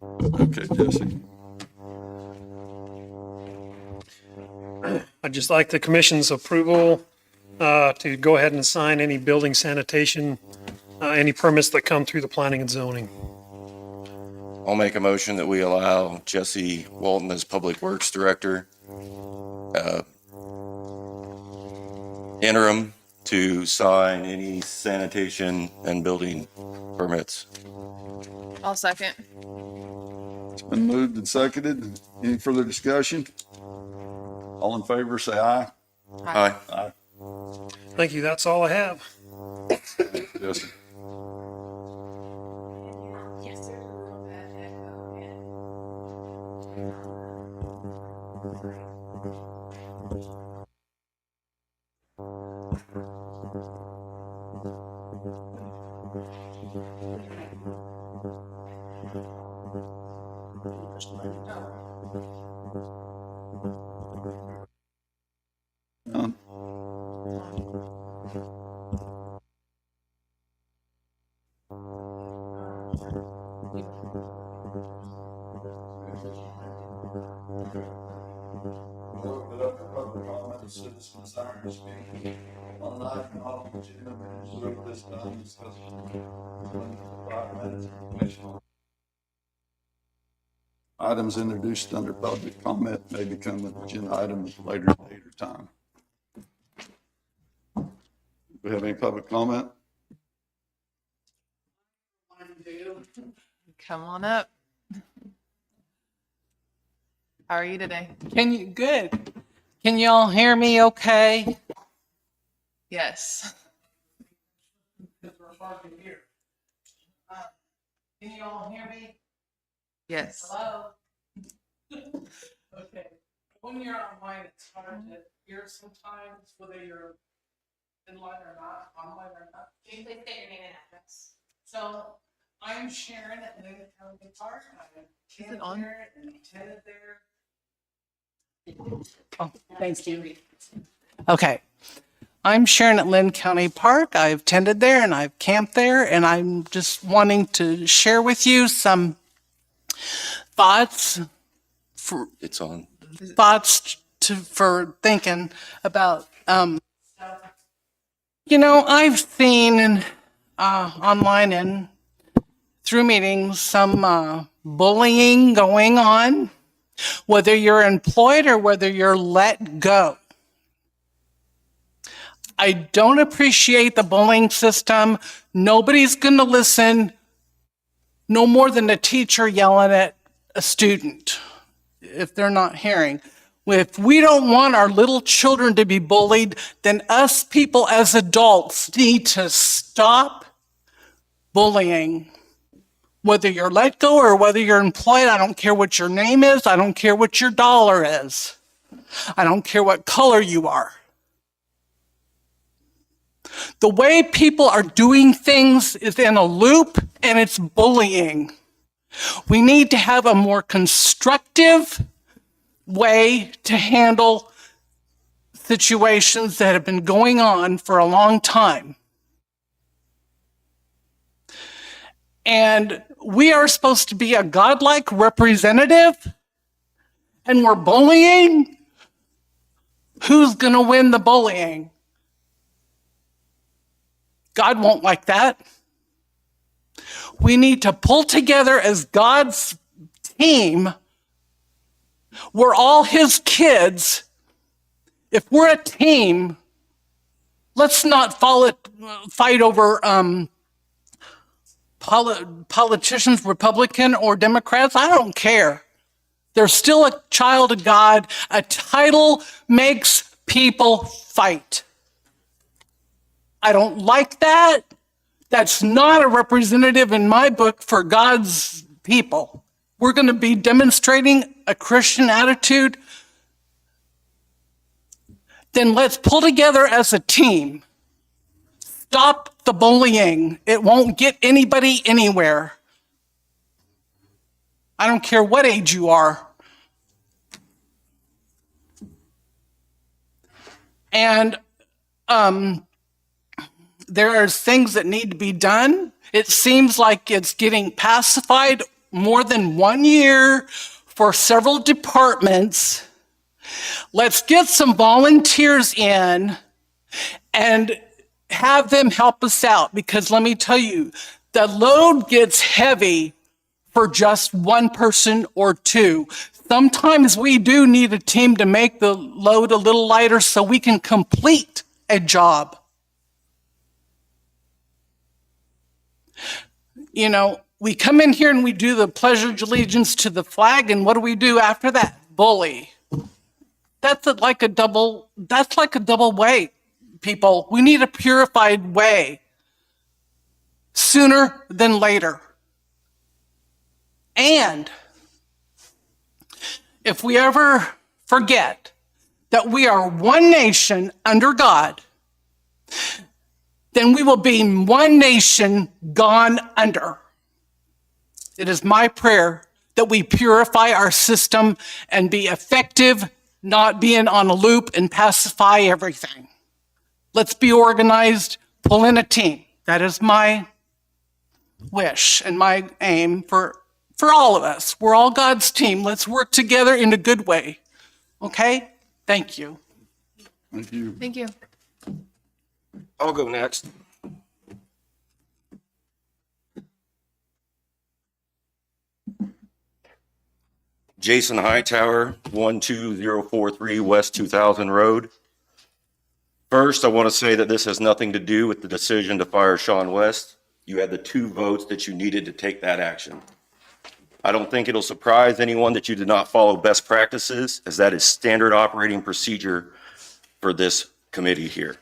Okay, Jesse. I'd just like the commission's approval to go ahead and sign any building sanitation, any permits that come through the planning and zoning. I'll make a motion that we allow Jesse Walton as Public Works Director, interim, to sign any sanitation and building permits. I'll second. It's been moved and seconded. Any further discussion? All in favor, say aye. Aye. Aye. Thank you. That's all I have. Jesse. Yes. Done. Open it up for public comment and citizen desires speaking on an item on the agenda and reserve this time discussion. 5 minutes information. Items introduced under public comment may become an agenda item at a later date or time. Do we have any public comment? Come on up. How are you today? Good. Can y'all hear me okay? Yes. Can y'all hear me? Yes. Hello? Okay. When you're online, it's hard to hear sometimes, whether you're in line or not, online or not. Can you please state your name and address? So I'm Sharon at Linn County Park. I'm Is it on? here and attended there. Oh, thank you. Okay. I'm Sharon at Linn County Park. I've tended there and I've camped there, and I'm just wanting to share with you some thoughts for thinking about I've seen online and through meetings some bullying going on, whether you're employed or whether you're let go. I don't appreciate the bullying system. Nobody's going to listen, no more than a teacher yelling at a student if they're not hearing. If we don't want our little children to be bullied, then us people as adults need to stop bullying. Whether you're let go or whether you're employed, I don't care what your name is. I don't care what your dollar is. I don't care what color you are. The way people are doing things is in a loop, and it's bullying. We need to have a more constructive way to handle situations that have been going on for a long time. And we are supposed to be a godlike representative, and we're bullying. Who's going to win the bullying? God won't like that. We need to pull together as God's team. We're all his kids. If we're a team, let's not fight over politicians, Republican or Democrats. I don't care. They're still a child of God. A title makes people fight. I don't like that. That's not a representative in my book for God's people. We're going to be demonstrating a Christian attitude. Then let's pull together as a team. Stop the bullying. It won't get anybody anywhere. I don't care what age you are. And there are things that need to be done. It seems like it's getting pacified more than 1 year for several departments. Let's get some volunteers in and have them help us out, because let me tell you, the load gets heavy for just one person or two. Sometimes we do need a team to make the load a little lighter so we can complete a job. You know, we come in here and we do the pledge of allegiance to the flag, and what do we do after that? Bully. That's like a double way, people. We need a purified way sooner than later. And if we ever forget that we are one nation under God, then we will be one nation gone under. It is my prayer that we purify our system and be effective, not being on a loop and pacify everything. Let's be organized, pull in a team. That is my wish and my aim for all of us. We're all God's team. Let's work together in a good way. Okay? Thank you. Thank you. Thank you. I'll go next. Jason Hightower, 12043 West 2000 Road. First, I want to say that this has nothing to do with the decision to fire Sean West. You had the 2 votes that you needed to take that action. I don't think it'll surprise anyone that you did not follow best practices, as that is standard operating procedure for this committee here.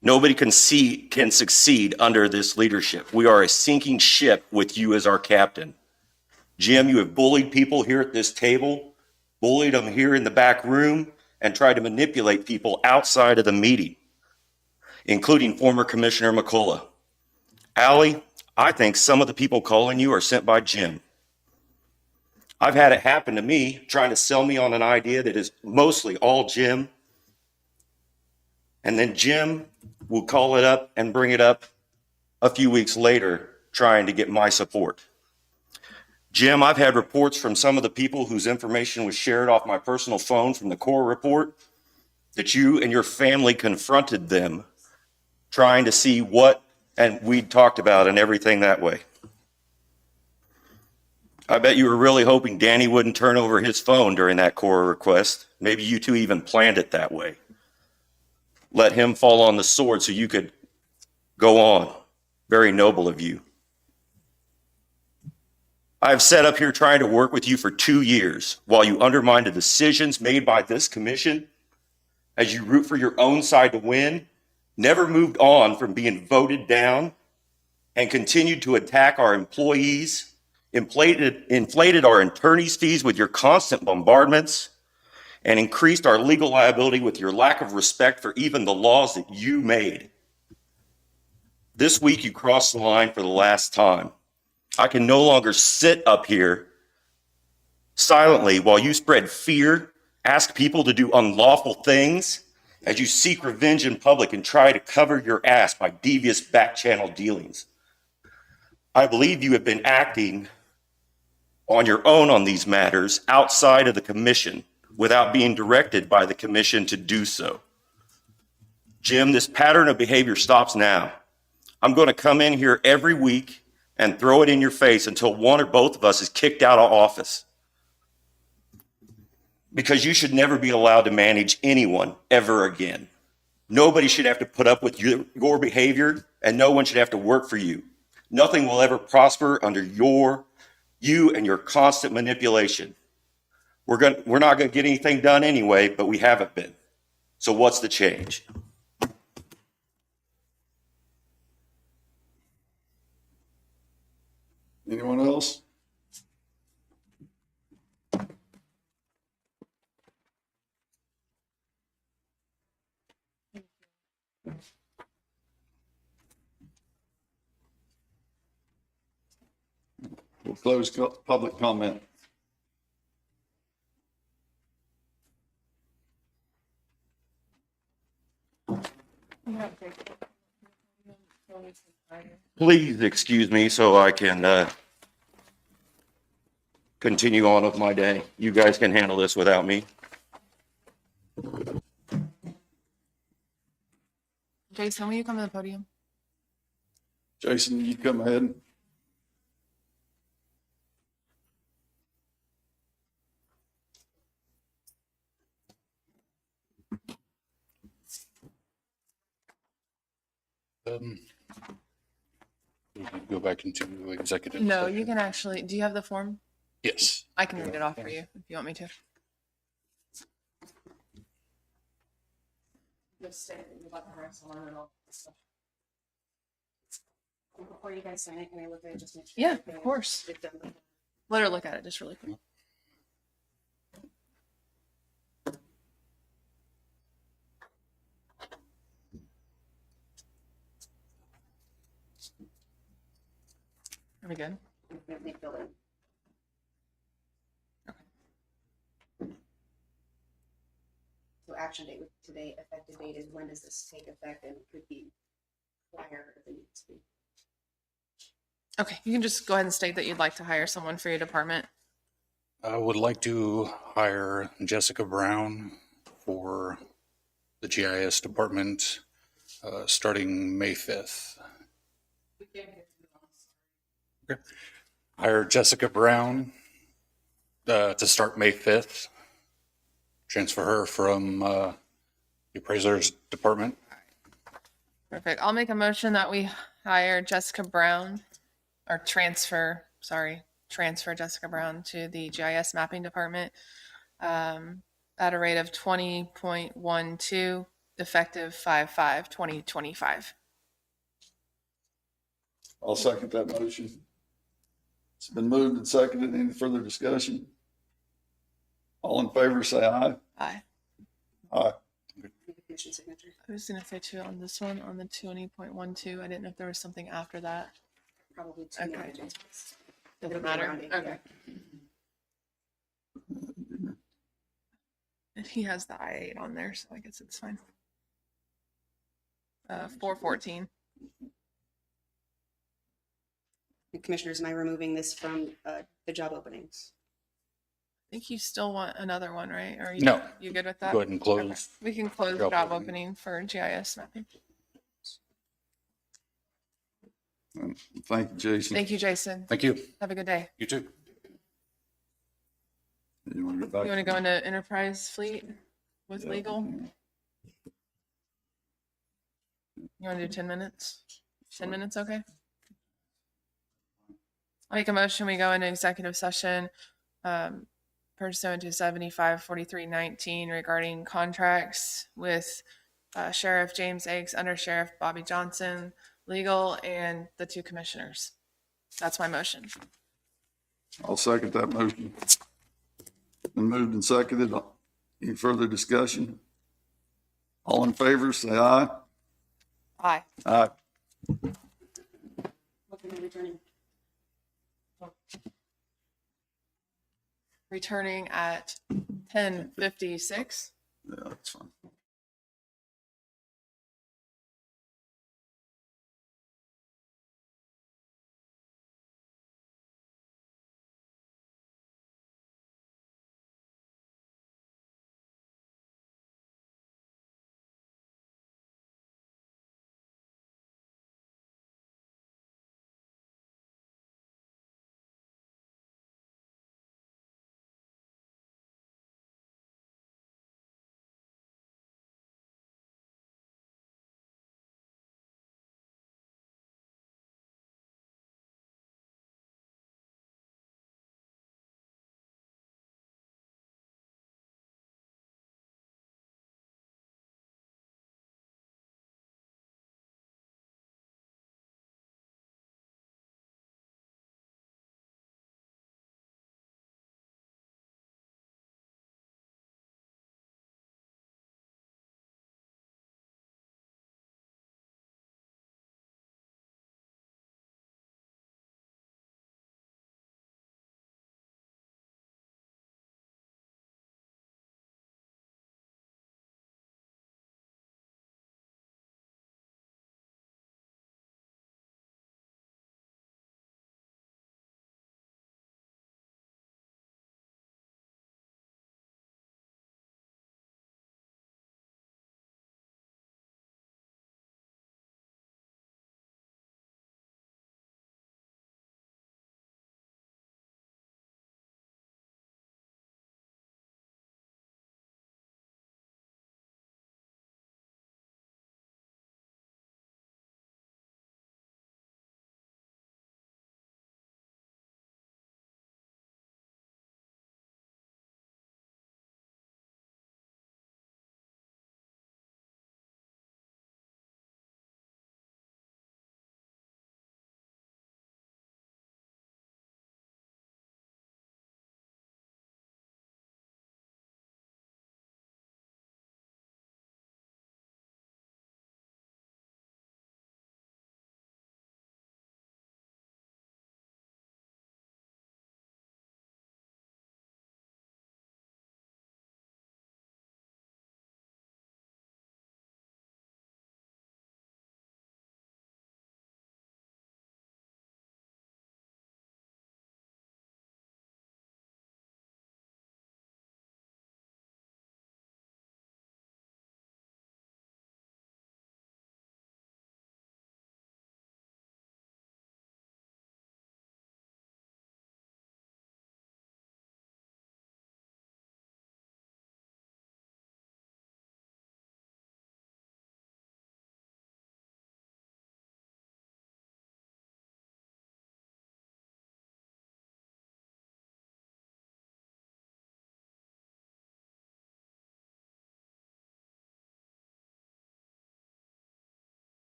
Nobody can succeed under this leadership. We are a sinking ship with you as our captain. Jim, you have bullied people here at this table, bullied them here in the back room, and tried to manipulate people outside of the meeting, including former Commissioner McCullough. Allie, I think some of the people calling you are sent by Jim. I've had it happen to me, trying to sell me on an idea that is mostly all Jim. And then Jim will call it up and bring it up a few weeks later, trying to get my support. Jim, I've had reports from some of the people whose information was shared off my personal phone from the KORA report that you and your family confronted them, trying to see what and we talked about and everything that way. I bet you were really hoping Danny wouldn't turn over his phone during that KORA request. Maybe you two even planned it that way. Let him fall on the sword so you could go on. Very noble of you. I've sat up here trying to work with you for 2 years while you undermine the decisions made by this commission as you root for your own side to win, never moved on from being voted down, and continued to attack our employees, inflated our attorney's fees with your constant bombardments, and increased our legal liability with your lack of respect for even the laws that you made. This week you crossed the line for the last time. I can no longer sit up here silently while you spread fear, ask people to do unlawful things, as you seek revenge in public and try to cover your ass by devious back-channel dealings. I believe you have been acting on your own on these matters outside of the commission without being directed by the commission to do so. Jim, this pattern of behavior stops now. I'm going to come in here every week and throw it in your face until one or both of us is kicked out of office. Because you should never be allowed to manage anyone ever again. Nobody should have to put up with your behavior, and no one should have to work for you. Nothing will ever prosper under you and your constant manipulation. We're not going to get anything done anyway, but we haven't been. So what's the change? Anyone else? We'll close public comment. Please excuse me so I can continue on with my day. You guys can handle this without me. Jason, will you come to the podium? Jason, you come ahead. We can go back into executive. No, session. you can actually, do you have the form? Yes. I can read it off for you if you want me to. Before you guys sign it, can I look at it, just make sure? Yeah, everything of course. is done? Let her look at it just really quick. Are we good? Make building. So action date with today, effective date is when does this take effect, and it could be prior if it needs to be. Okay, you can just go ahead and state that you'd like to hire someone for your department. I would like to hire Jessica Brown for the GIS department, starting May 5th. Okay. Hire Jessica Brown, to start May 5th. Transfer her from, the appraiser's department. Perfect. I'll make a motion that we hire Jessica Brown, or transfer Jessica Brown to the GIS mapping department at a rate of 20.12, effective 5/5/2025. I'll second that motion. It's been moved and seconded. Any further discussion? All in favor, say aye. Aye. Aye. Commission signature. I was gonna say too, on this one, on the 20.12, I didn't know if there was something after that. Probably two Okay. negligence. Doesn't It'll be matter. rounding, Okay. And he has the I8 on there, so I guess it's fine. 414. Commissioners, am I removing this from the job openings? I think you still want another one, right? Or No. You good with that? Go ahead and close. Okay. We can close Job job opening. opening for GIS mapping. Thank you, Jason. Thank you, Jason. Thank you. Have a good day. You too. You want to go back? You want to go into enterprise fleet with Yeah. legal? You want to do 10 minutes? 10 minutes, okay? I'll make a motion, we go into executive session pursuant to 754319 regarding contracts with Sheriff James Eggs, Under Sheriff Bobby Johnson, legal, and the two commissioners. That's my motion. I'll second that motion. Been moved and seconded. Any further discussion? All in favor, say aye. Aye. Aye. What can I return? Returning at 10:56. Yeah, that's fine.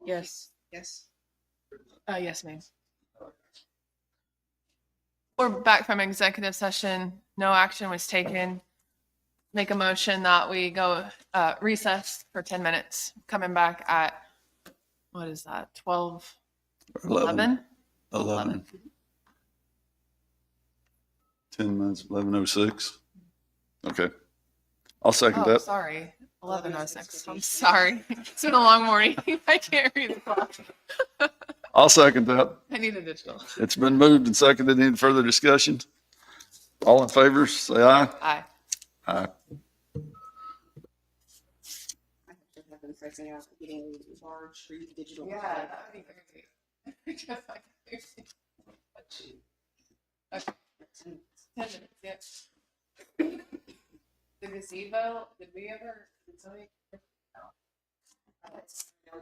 Yes. Yes. Yes, ma'am. We're back from executive session. No action was taken. Make a motion that we go recess for 10 minutes. Coming back at, what is that, 12, 11? 11. 10 minutes, 11:06. Okay. I'll second Oh, that. sorry. 11:06. I'm sorry. It's been a long morning. I can't read the clock. I'll second that. I need a digital. It's been moved and seconded. Any further discussion? All in favor, say aye. Aye. Aye. I have been pricing out getting large free digital. Yeah, that would be great. Because I can see. Okay. 10 minutes, yep. The gazebo, did we ever, did somebody? No, it's still.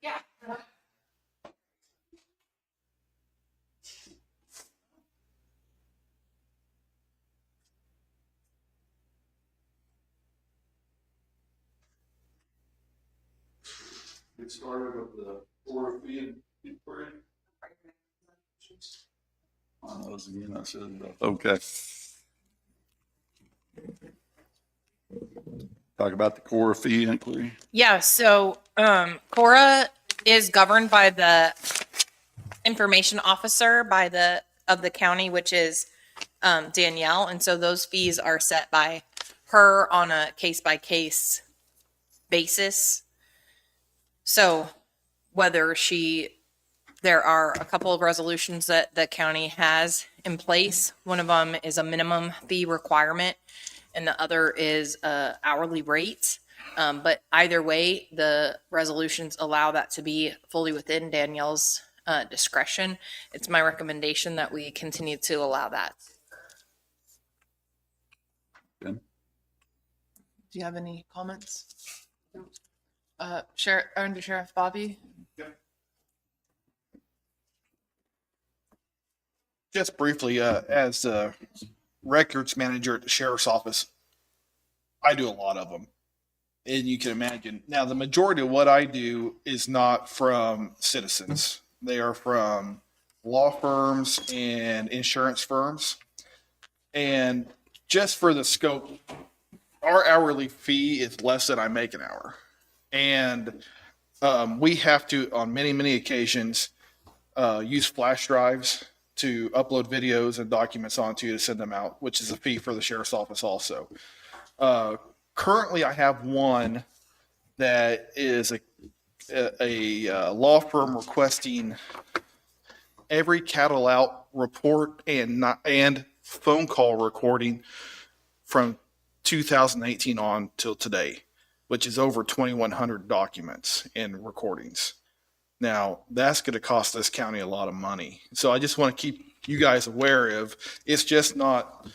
Yeah. Get started with the KORA fee inquiry. On those again, I said, okay. Talk about the KORA fee inquiry. Yeah, so KORA is governed by the information officer of the county, which is Danielle, and so those fees are set by her on a case-by-case basis. So whether there are a couple of resolutions that the county has in place. One of them is a minimum fee requirement, and the other is a hourly rate. But either way, the resolutions allow that to be fully within Danielle's discretion. It's my recommendation that we continue to allow that. Ben? Do you have any comments? Under Sheriff Bobby? Just briefly, as the records manager at the sheriff's office, I do a lot of them. And you can imagine. Now, the majority of what I do is not from citizens. They are from law firms and insurance firms. And just for the scope, our hourly fee is less than I make an hour. And we have to, on many, many occasions, use flash drives to upload videos and documents onto to send them out, which is a fee for the sheriff's office also. Currently, I have one that is a law firm requesting every cattle out report and phone call recording from 2018 on till today, which is over 2,100 documents and recordings. Now, that's going to cost this county a lot of money. So I just want to keep you guys aware of, it's just not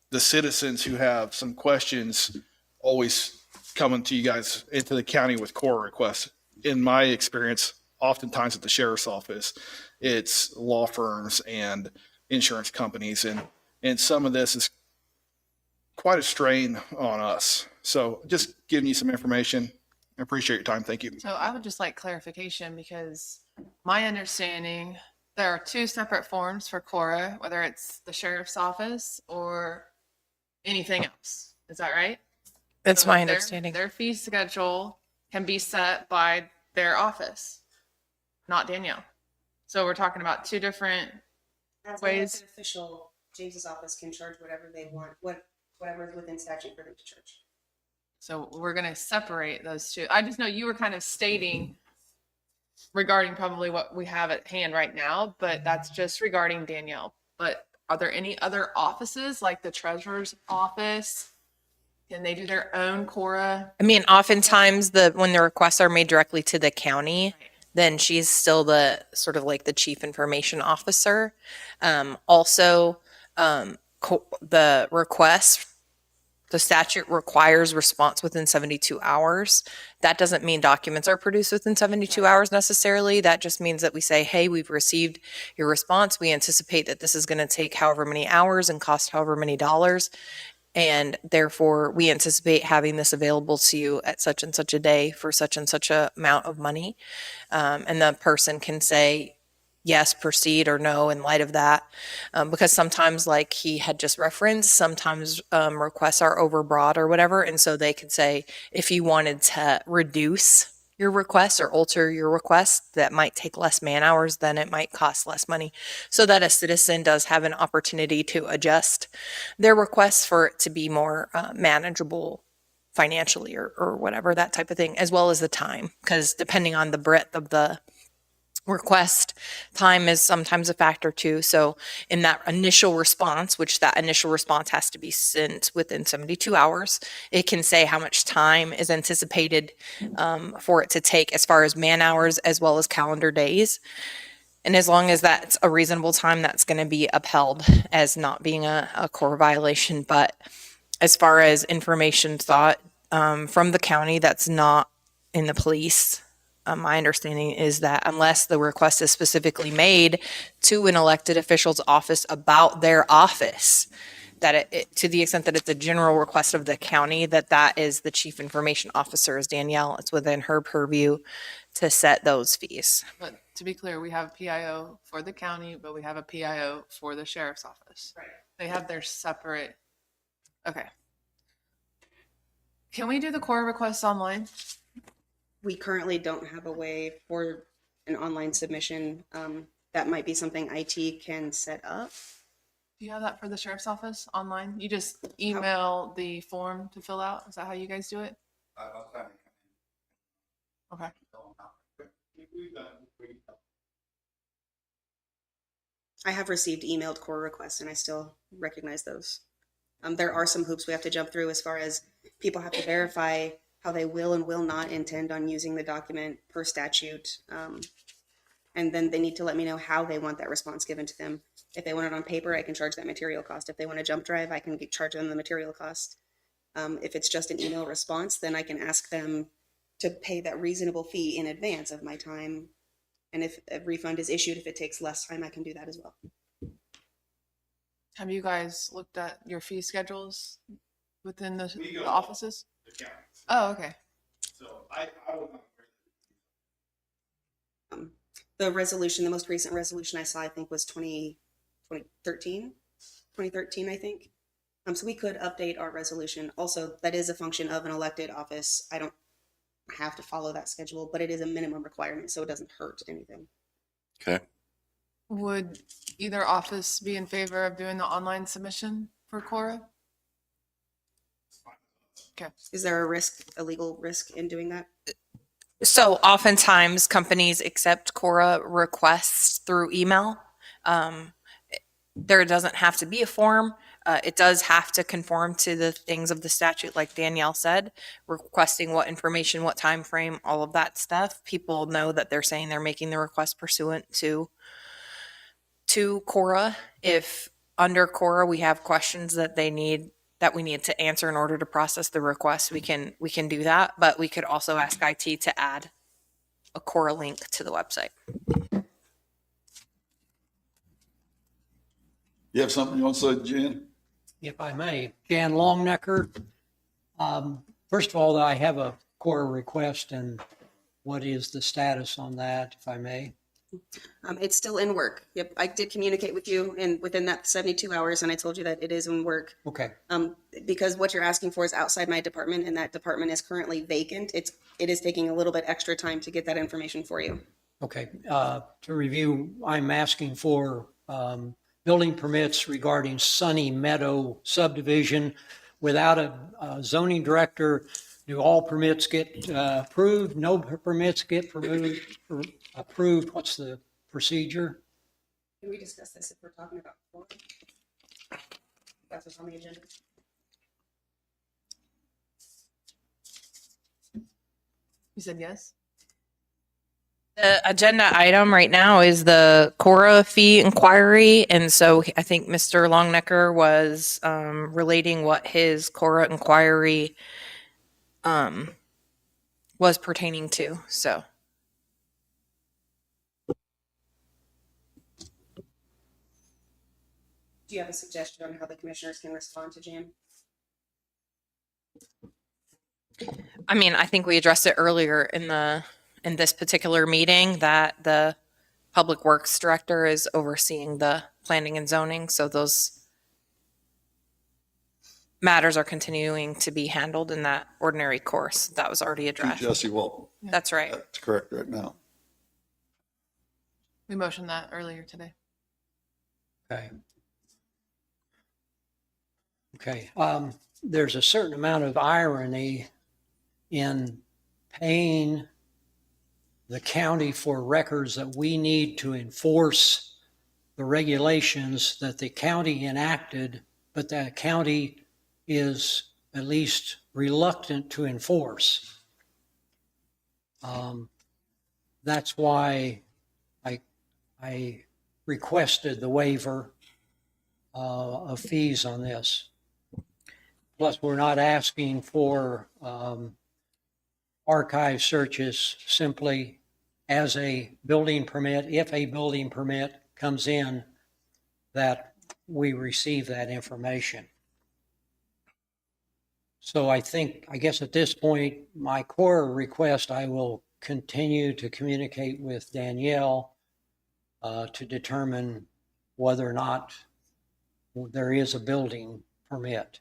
the citizens who have some questions always coming to you guys into the county with KORA requests. In my experience, oftentimes at the sheriff's office, it's law firms and insurance companies. And some of this is quite a strain on us. So just giving you some information. I appreciate your time. Thank you. So I would just like clarification because my understanding, there are two separate forms for KORA, whether it's the sheriff's office or anything else. Is that right? That's So my their- understanding. Their fee schedule can be set by their office, not Danielle. So we're talking about two different, As ways. an official, James's office can charge whatever they want, whatever is within statute for them to charge. so we're going to separate those two. I just know you were kind of stating regarding probably what we have at hand right now, but that's just regarding Danielle. But are there any other offices like the treasurer's office? Can they do their own KORA? I mean, oftentimes when the requests are made directly to the county, then she's still the sort of like the chief information officer. Also, the request, the statute requires response within 72 hours. That doesn't mean documents are produced within 72 hours necessarily. That just means that we say, hey, we've received your response. We anticipate that this is going to take however many hours and cost however many dollars. And therefore, we anticipate having this available to you at such and such a day for such and such a amount of money. And the person can say, yes, proceed, or no in light of that. Because sometimes, like he had just referenced, sometimes requests are overbroad or whatever. And so they could say, if you wanted to reduce your request or alter your request, that might take less man hours, then it might cost less money. So that a citizen does have an opportunity to adjust their requests for it to be more manageable financially or whatever, that type of thing, as well as the time. Because depending on the breadth of the request, time is sometimes a factor too. So in that initial response, which that initial response has to be sent within 72 hours, it can say how much time is anticipated for it to take as far as man hours as well as calendar days. And as long as that's a reasonable time, that's going to be upheld as not being a core violation. But as far as information sought from the county that's not in the police my understanding is that unless the request is specifically made to an elected official's office about their office, that to the extent that it's a general request of the county, that is the chief information officer is Danielle. It's within her purview to set those fees. But to be clear, we have a PIO for the county, but we have a PIO for the sheriff's office. Right. They have their separate. Okay. Can we do the KORA requests online? We currently don't have a way for an online submission. That might be something IT can set up. Do you have that for the sheriff's office online? You just email the form to fill out? Is that how you guys do it? Okay. I have received emailed core requests and I still recognize those. There are some hoops we have to jump through as far as people have to verify how they will and will not intend on using the document per statute. And then they need to let me know how they want that response given to them. If they want it on paper, I can charge that material cost. If they want a jump drive, I can charge them the material cost. If it's just an email response, then I can ask them to pay that reasonable fee in advance of my time. And if a refund is issued, if it takes less time, I can do that as well. Have you guys looked at your fee schedules within the offices? Oh, okay. The resolution, the most recent resolution I saw, I think was 2013, I think. So we could update our resolution. Also, that is a function of an elected office. I don't have to follow that schedule, but it is a minimum requirement, so it doesn't hurt anything. Okay. Would either office be in favor of doing the online submission for KORA? Okay. Is there a legal risk in doing that? So oftentimes companies accept KORA requests through email. There doesn't have to be a form. It does have to conform to the things of the statute, like Danielle said, requesting what information, what time frame, all of that stuff. People know that they're saying they're making the request pursuant to KORA. If under KORA we have questions that we need to answer in order to process the request, we can do that. But we could also ask IT to add a KORA link to the website. You have something you want to say, Jen? If I may, Jan Longnecker. First of all, I have a KORA request, and what is the status on that, if I may? It's still in work. Yep, I did communicate with you within that 72 hours, and I told you that it is in work. Okay. Because what you're asking for is outside my department, and that department is currently vacant. It is taking a little bit extra time to get that information for you. Okay. To review, I'm asking for building permits regarding Sunny Meadow subdivision. Without a zoning director, do all permits get approved? No permits get approved? What's the procedure? Can we discuss this if we're talking about KORA? That's what's on the agenda. You said yes? The agenda item right now is the KORA fee inquiry. And so I think Mr. Longnecker was relating what his KORA inquiry was pertaining to. So. Do you have a suggestion on how the commissioners can respond to Jan? I mean, I think we addressed it earlier in this particular meeting that the Public Works Director is overseeing the planning and zoning. So those matters are continuing to be handled in that ordinary course. That was already addressed. Jesse Walton. That's right. That's correct right now. We motioned that earlier today. Okay. Okay. There's a certain amount of irony in paying the county for records that we need to enforce the regulations that the county enacted, but the county is at least reluctant to enforce. That's why I requested the waiver of fees on this. Plus, we're not asking for archive searches, simply as a building permit, if a building permit comes in, that we receive that information. So I guess at this point, my KORA request, I will continue to communicate with Danielle to determine whether or not there is a building permit.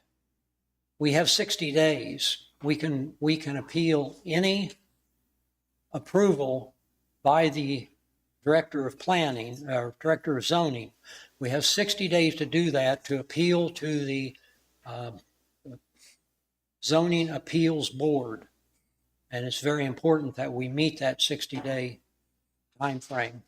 We have 60 days. We can appeal any approval by the Director of Planning or Director of Zoning. We have 60 days to do that, to appeal to the Zoning Appeals Board. And it's very important that we meet that 60-day time frame.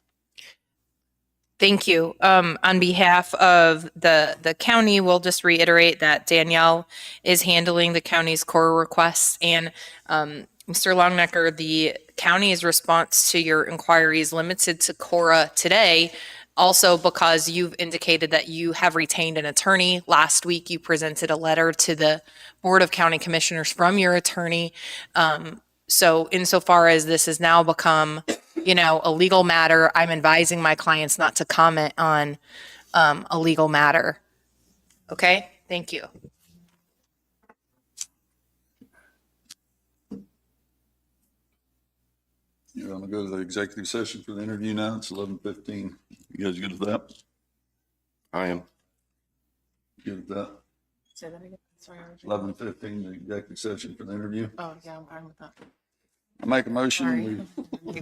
Thank you. On behalf of the county, we'll just reiterate that Danielle is handling the county's KORA requests. And Mr. Longnecker, the county's response to your inquiry is limited to KORA today, also because you've indicated that you have retained an attorney. Last week, you presented a letter to the Board of County Commissioners from your attorney. So insofar as this has now become, a legal matter, I'm advising my clients not to comment on a legal matter. Okay? Thank you. You're gonna go to the executive session for the interview now. It's 11:15. You guys good with that? I am. Good with that? Say that again. Sorry, I was- 11:15, the executive session for the interview. Oh, yeah, I'm fine with that. I make a motion, we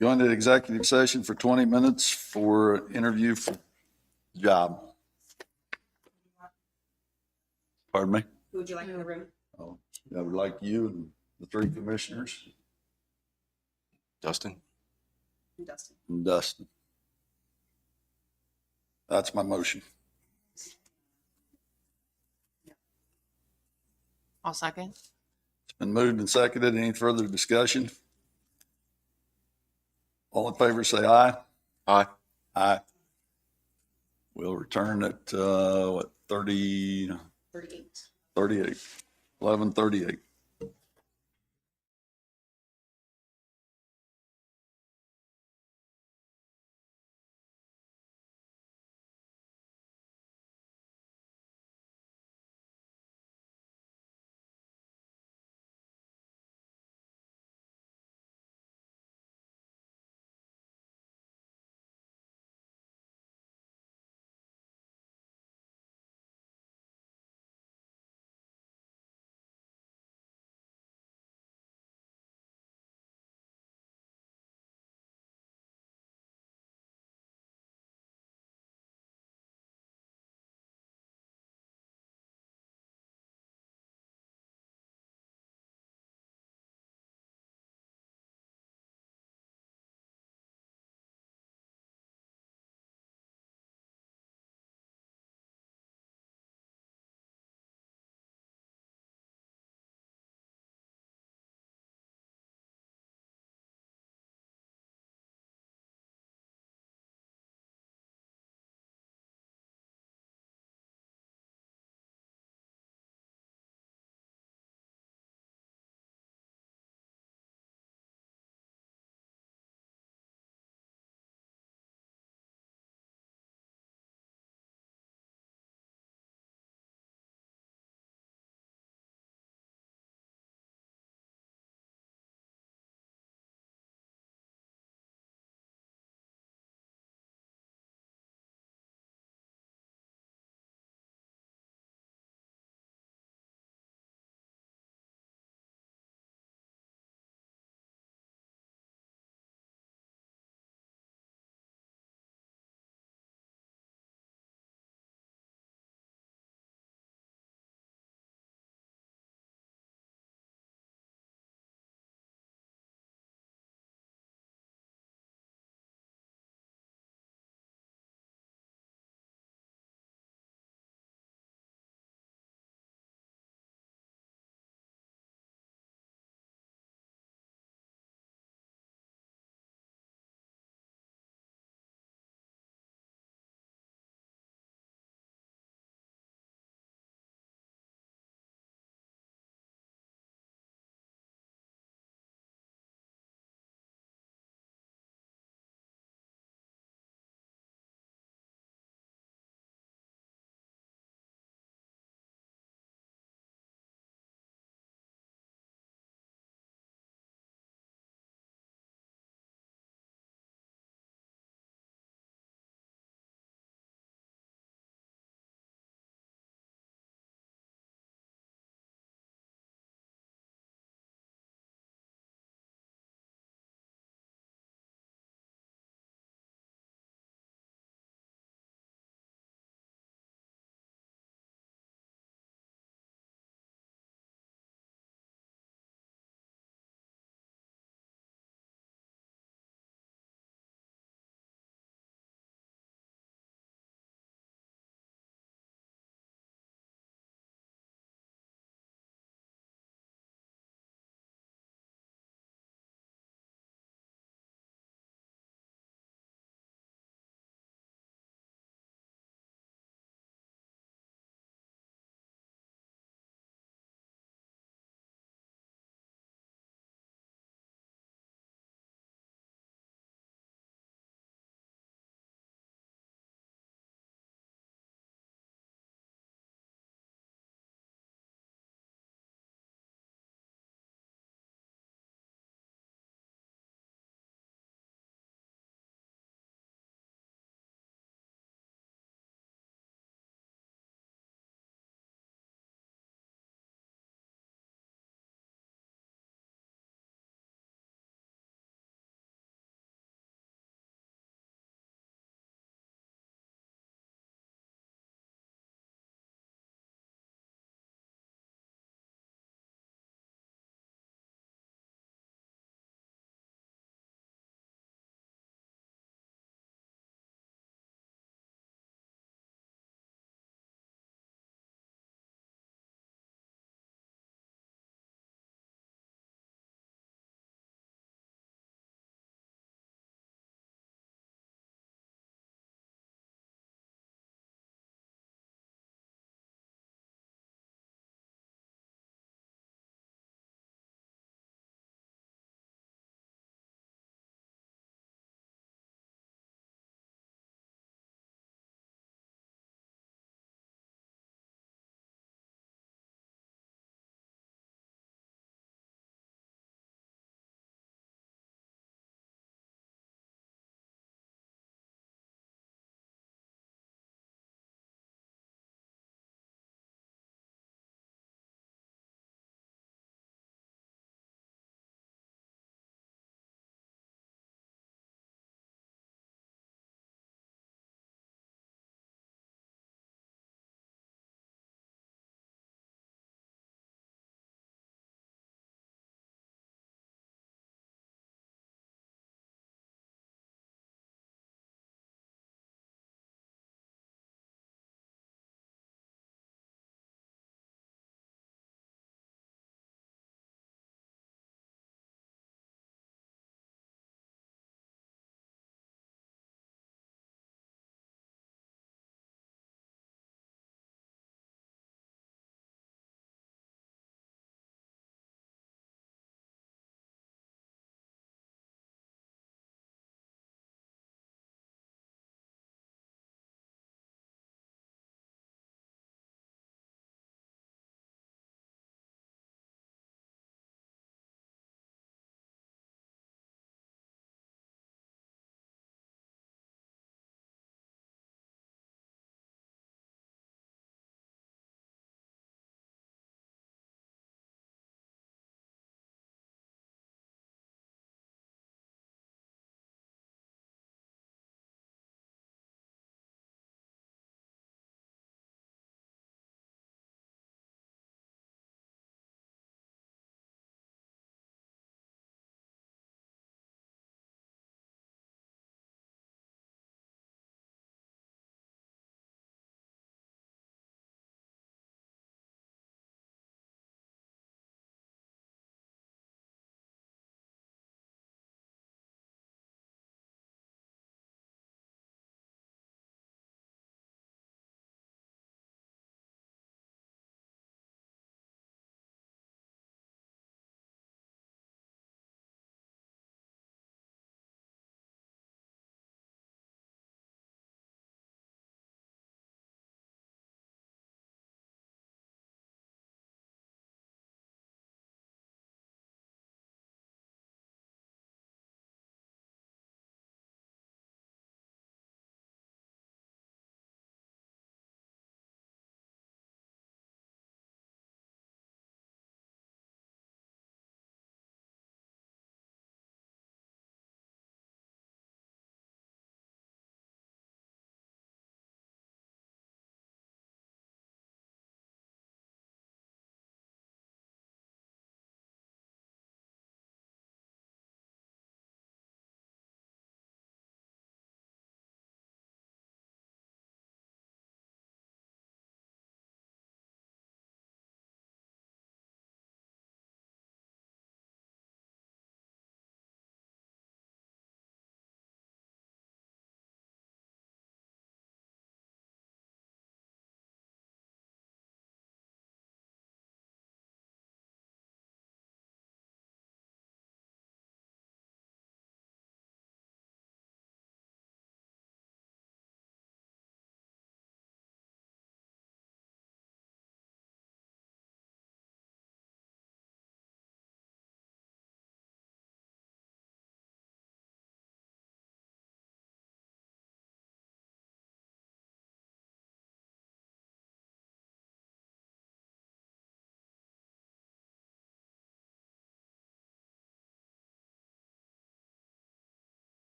go into the executive session for 20 minutes for interview for job. Pardon me? Who would you like in the room? Oh, I would like you and the three commissioners Dustin? Dustin. and Dustin. That's my motion. I'll second. It's been moved and seconded. Any further discussion? All in favor, say aye. Aye. Aye. We'll return at, 38, 11:38.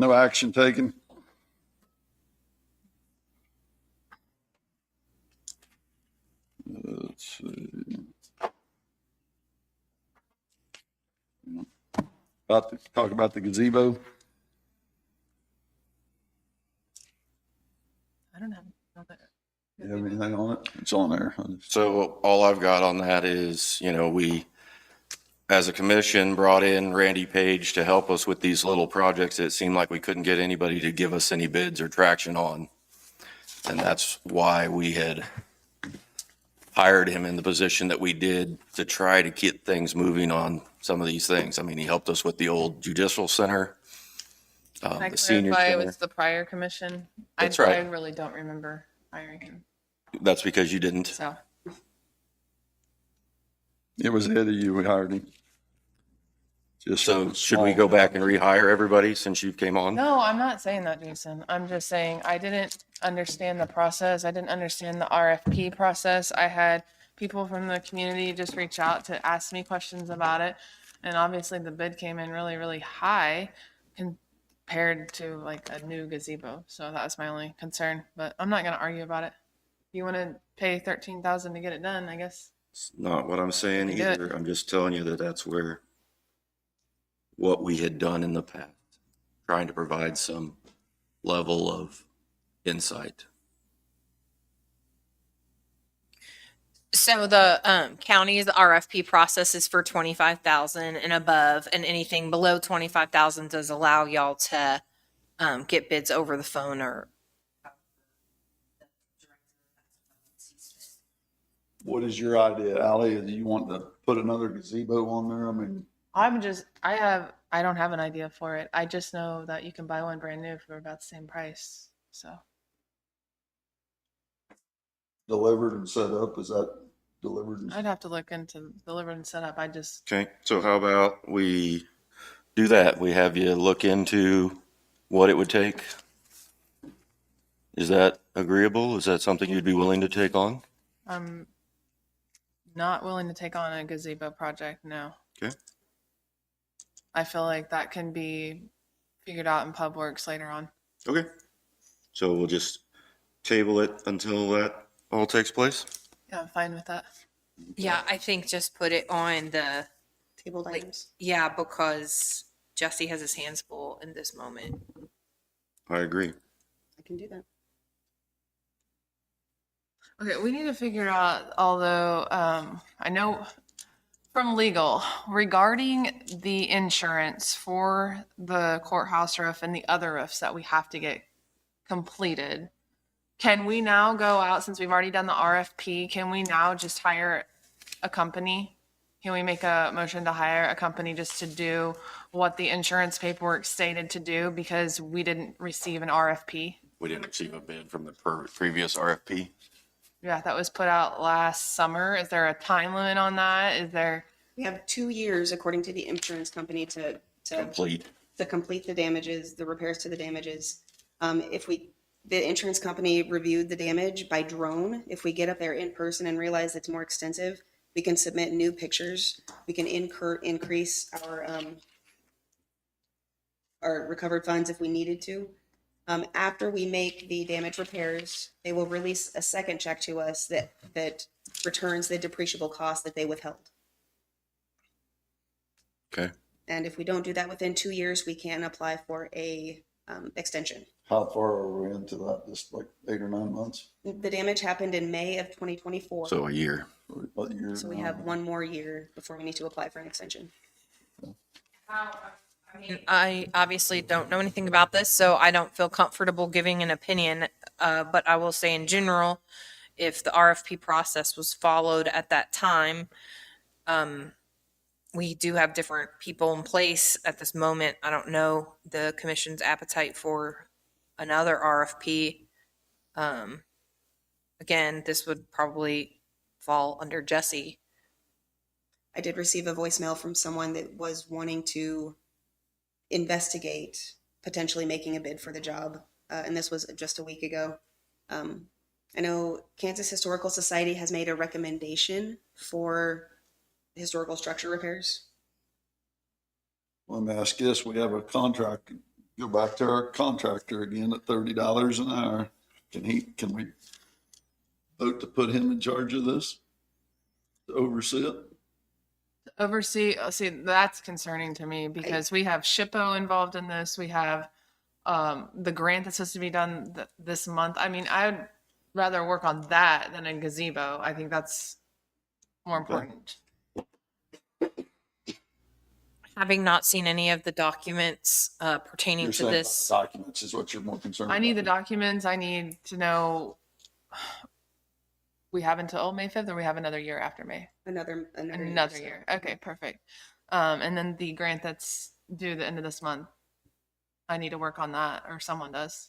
No action taken. Let's see. About to talk about the gazebo. I don't have. You have anything on it? It's on there. So all I've got on that is, we, as a commission, brought in Randy Page to help us with these little projects that it seemed like we couldn't get anybody to give us any bids or traction on. And that's why we had hired him in the position that we did to try to get things moving on some of these things. I mean, he helped us with the old judicial center, Can I the senior clarify? It center. was the prior commission. That's I right. really don't remember hiring him. That's because you didn't. So It was ahead of you. We hired him. Just So should we go back and rehire everybody since you came on? no, I'm not saying that, Jason. I'm just saying I didn't understand the process. I didn't understand the RFP process. I had people from the community just reach out to ask me questions about it. And obviously the bid came in really, really high compared to like a new gazebo. So that was my only concern, but I'm not going to argue about it. You want to pay 13,000 to get it done, I guess. It's not what I'm saying We do it. either. I'm just telling you that that's what we had done in the past, trying to provide some level of insight. So the county's RFP process is for 25,000 and above, and anything below 25,000 does allow y'all to get bids over the phone or. What is your idea, Ally? Do you want to put another gazebo on there? I mean, I don't have an idea for it. I just know that you can buy one brand new for about the same price. So delivered and set up, is that delivered? I'd have to look into delivered and set up. Okay, so how about we do that? We have you look into what it would take. Is that agreeable? Is that something you'd be willing to take on? I'm not willing to take on a gazebo project, no. Okay. I feel like that can be figured out in Pub Works later on. Okay. So we'll just table it until that all takes place? Yeah, I'm fine with that. Yeah, I think just put it on the, Tabled like, items. yeah, because Jesse has his hands full in this moment. I agree. I can do that. Okay, we need to figure out, although I know from legal, regarding the insurance for the courthouse roof and the other roofs that we have to get completed, can we now go out, since we've already done the RFP, can we now just hire a company? Can we make a motion to hire a company just to do what the insurance paperwork stated to do because we didn't receive an RFP? We didn't receive a bid from the previous RFP. Yeah, that was put out last summer. Is there a time limit on that? Is there? We have 2 years, according to the insurance company, to Complete. complete the damages, the repairs to the damages. The insurance company reviewed the damage by drone. If we get up there in person and realize it's more extensive, we can submit new pictures. We can increase our recovered funds if we needed to. After we make the damage repairs, they will release a second check to us that returns the depreciable cost that they withheld. Okay. And if we don't do that within 2 years, we can apply for a extension. How far are we into that? Just like 8 or 9 months? The damage happened in May of 2024. So a year. What year? So we have 1 more year before we need to apply for an extension. I mean, I obviously don't know anything about this, so I don't feel comfortable giving an opinion. But I will say in general, if the RFP process was followed at that time, we do have different people in place at this moment. I don't know the commission's appetite for another RFP. Again, this would probably fall under Jesse. I did receive a voicemail from someone that was wanting to investigate potentially making a bid for the job. And this was just a week ago. I know Kansas Historical Society has made a recommendation for historical structure repairs. Let me ask this, we have a contract go back to our contractor again at $30 an hour. Can we vote to put him in charge of this? To oversee it? See, that's concerning to me because we have SHPO involved in this. We have the grant that's supposed to be done this month. I mean, I'd rather work on that than a gazebo. I think that's more important. Having not seen any of the documents pertaining You're to saying this. documents is what you're more concerned about. I need the documents. I need to know we have until May 5th or we have another year after May. Another Year. Okay, perfect. And then the grant that's due the end of this month. I need to work on that, or someone does.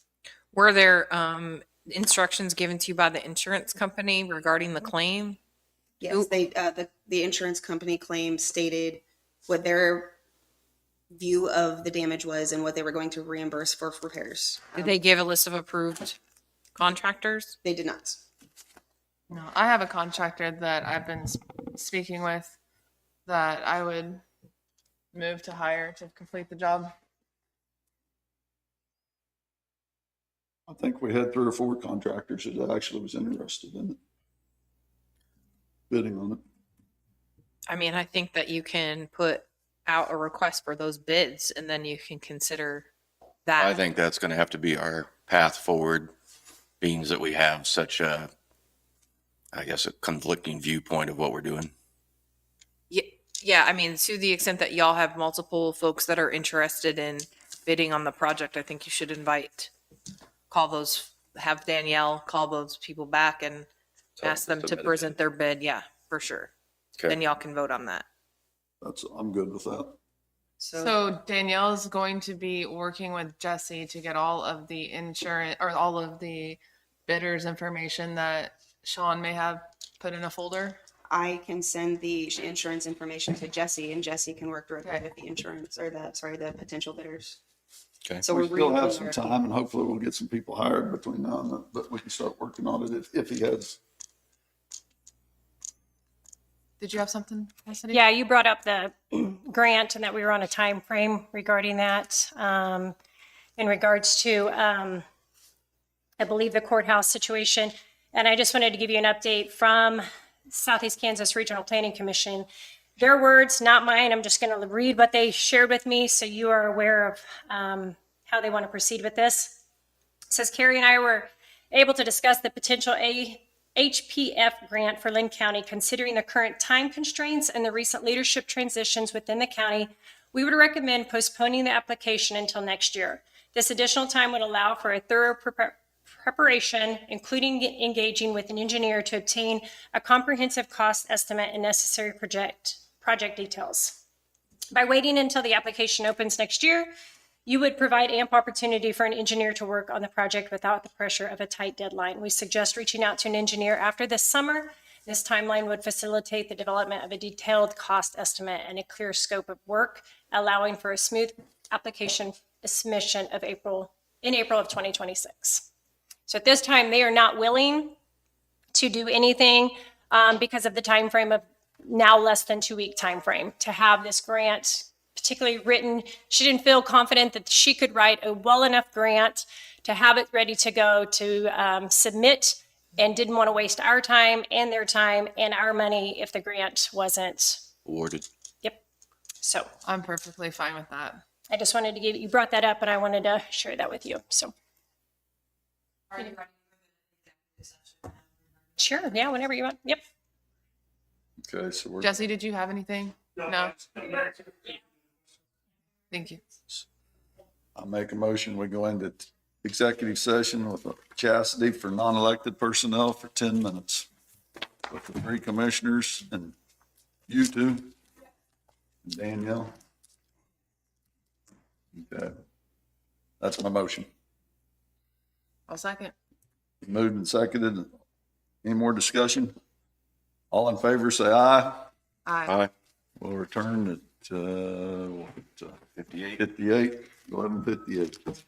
Were there instructions given to you by the insurance company regarding the claim? Yes, they the insurance company claim stated what their view of the damage was and what they were going to reimburse for repairs. Did they give a list of approved contractors? They did not. No, I have a contractor that I've been speaking with that I would move to hire to complete the job. I think we had 3 or 4 contractors that actually was interested in it. Bidding on it. I mean, I think that you can put out a request for those bids and then you can consider that. I think that's going to have to be our path forward, being that we have such a, I guess, a conflicting viewpoint of what we're doing. Yeah, I mean, to the extent that y'all have multiple folks that are interested in bidding on the project, I think you should have Danielle call those people back and ask them to present their bid. Yeah, for sure. Okay. Then y'all can vote on that. I'm good with that. So Danielle's going to be working with Jesse to get all of the insurance or all of the bidders' information that Sean may have put in a folder. I can send the insurance information to Jesse, and Jesse can work directly with the insurance or the potential bidders. Okay. So We we're still have redoing some our- time, and hopefully we'll get some people hired between now and then, but we can start working on it if he has. Did you have something, Cassidy? Yeah, you brought up the grant and that we were on a time frame regarding that. In regards to, I believe, the courthouse situation. And I just wanted to give you an update from Southeast Kansas Regional Planning Commission. Their words, not mine. I'm just going to read what they shared with me so you are aware of how they want to proceed with this. It says, Carrie and I were able to discuss the potential HPF grant for Linn County. Considering the current time constraints and the recent leadership transitions within the county, we would recommend postponing the application until next year. This additional time would allow for a thorough preparation, including engaging with an engineer to obtain a comprehensive cost estimate and necessary project details. By waiting until the application opens next year, you would provide ample opportunity for an engineer to work on the project without the pressure of a tight deadline. We suggest reaching out to an engineer after this summer. This timeline would facilitate the development of a detailed cost estimate and a clear scope of work, allowing for a smooth application submission in April of 2026. So at this time, they are not willing to do anything because of the time frame of now less than 2-week time frame to have this grant particularly written. She didn't feel confident that she could write a well enough grant to have it ready to go to submit, and didn't want to waste our time and their time and our money if the grant wasn't Awarded. Yep. So I'm perfectly fine with that. I just wanted to you brought that up and I wanted to share that with you. So. Sure. Yeah. Whenever you want. Yep. Okay, so we're. Jesse, did you have anything? No. Thank you. I make a motion, we go into executive session with Chastity for non-elected personnel for 10 minutes. With the 3 commissioners and you 2, and Danielle. Okay. That's my motion. I'll second. Moved and seconded. Any more discussion? All in favor, say aye. Aye. We'll return at 58. 11:58.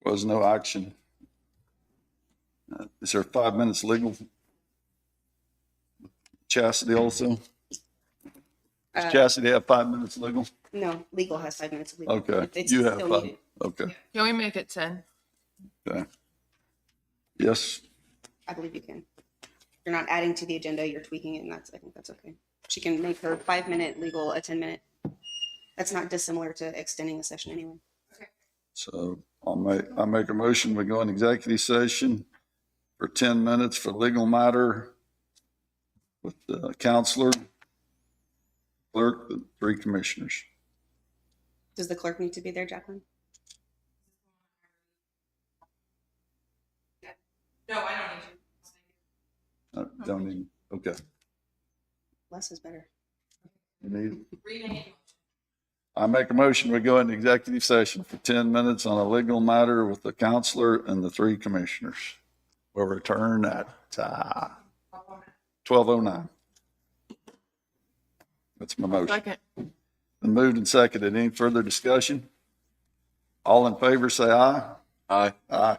Was no action. Is there 5 minutes legal? Chastity also? Does Chastity have 5 minutes legal? No, legal has 5 minutes of legal. Okay, It's you have still 5. needed. Okay, Can we make it 10? okay. Yes, I believe you can. You're not adding to the agenda, you're tweaking it, and I think that's okay. She can make her 5-minute legal a 10-minute. That's not dissimilar to extending a session anyway. so I make a motion, we go in executive session for 10 minutes for legal matter with the counselor, clerk, the 3 commissioners. Does the clerk need to be there, Jacqueline? No, I don't need to. Don't need, okay. Less is better. You need? I make a motion, we go into executive session for 10 minutes on a legal matter with the counselor and the 3 commissioners. We'll return at 12:09. That's my motion. Second. Been moved and seconded. Any further discussion? All in favor, say aye. Aye. Aye.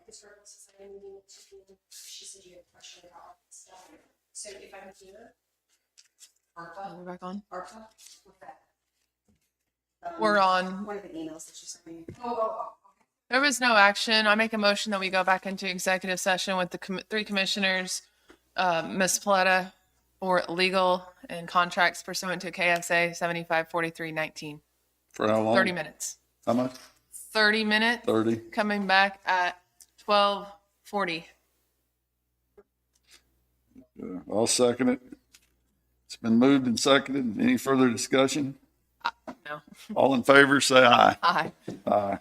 Historical Society meeting at 2 p.m. She said you had a question about stuff. So if I'm here, We're back on. ARPA, with that. We're on. One of the emails that you sent me. There was no action. I make a motion that we go back into executive session with the three commissioners, Ms. Paletta, for legal and contracts pursuant to KSA 754319. For how long? 30 minutes. How much? 30 minutes. 30? Coming back at 12:40. I'll second it. It's been moved and seconded. Any further discussion? No. All in favor, say aye. Aye. Aye.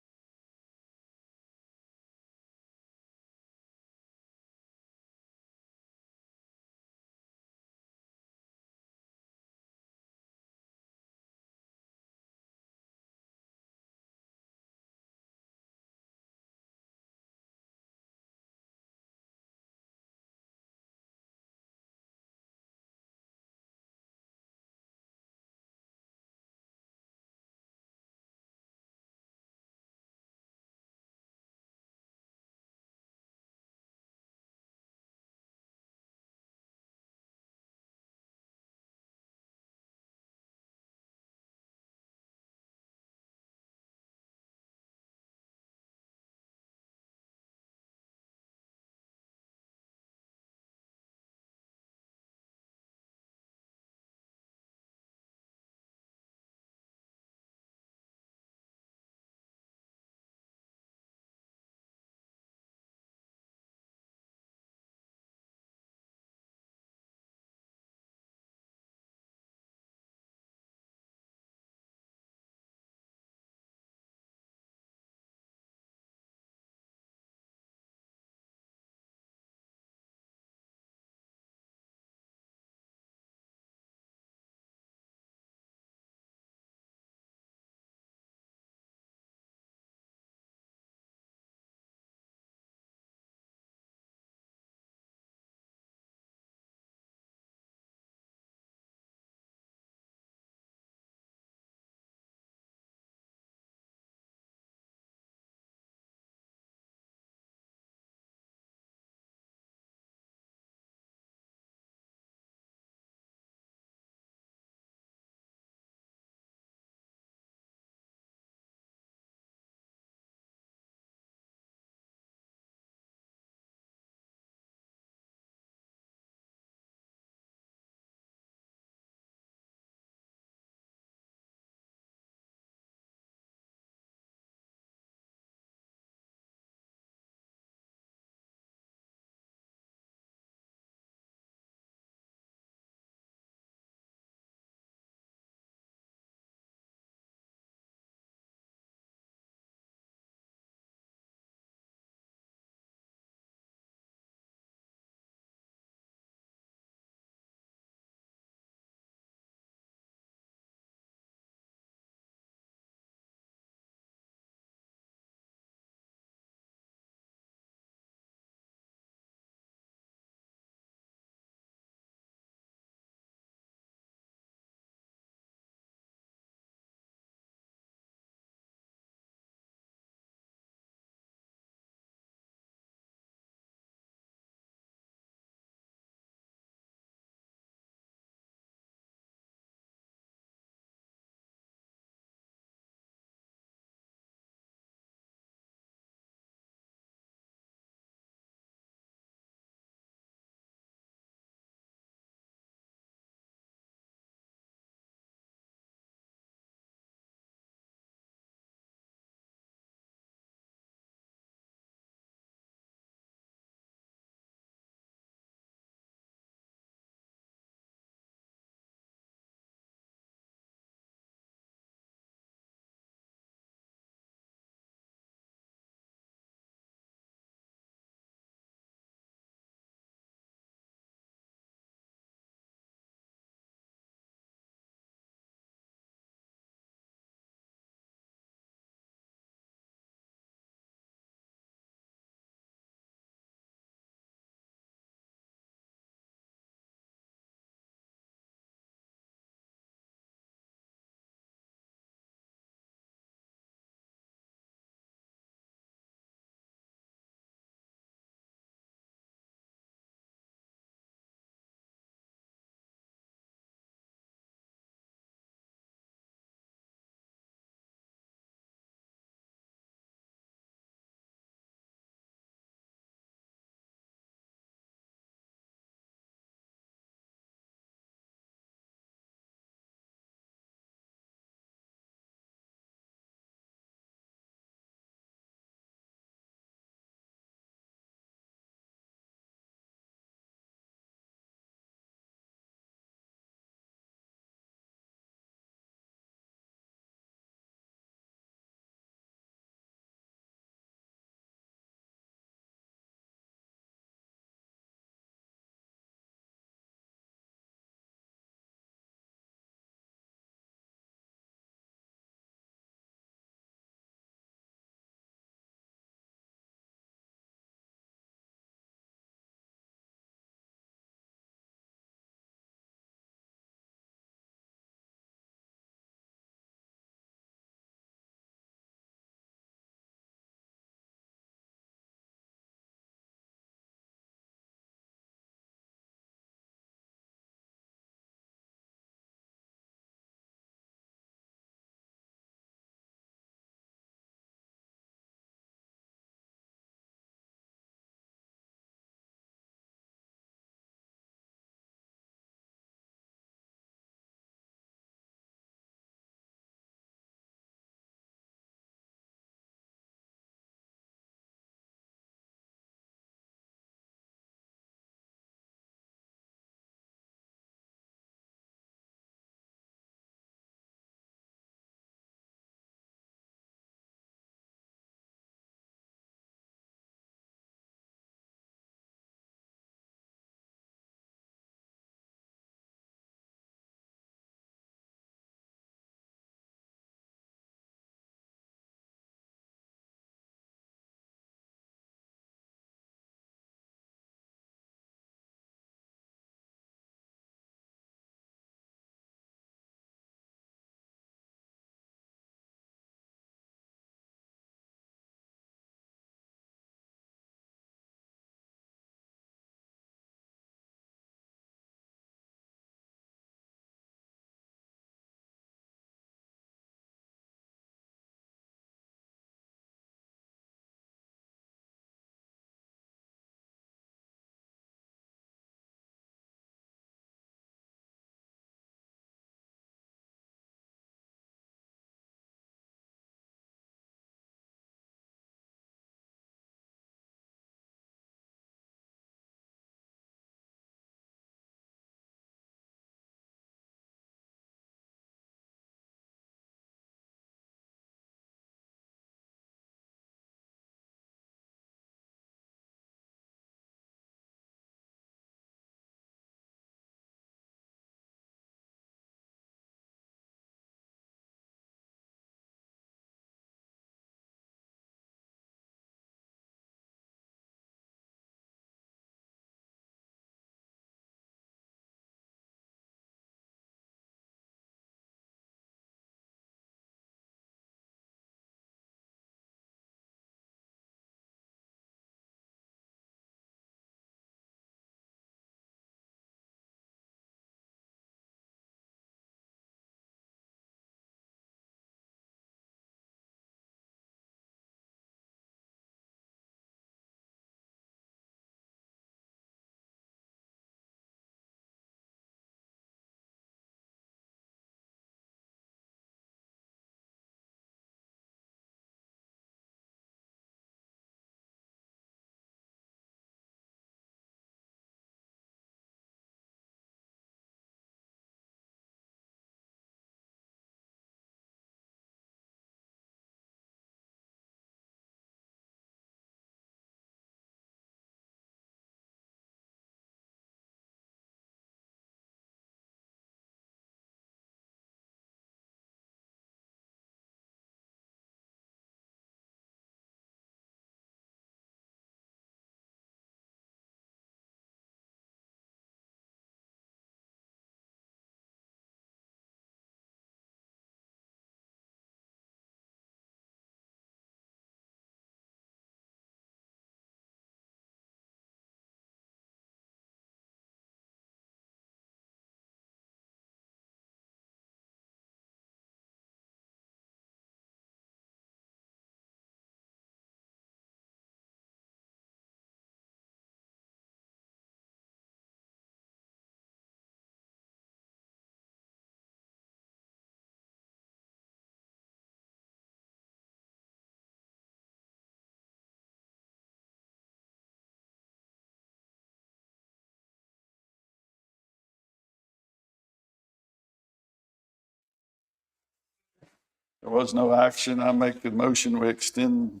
There was no action. I make the motion, we extend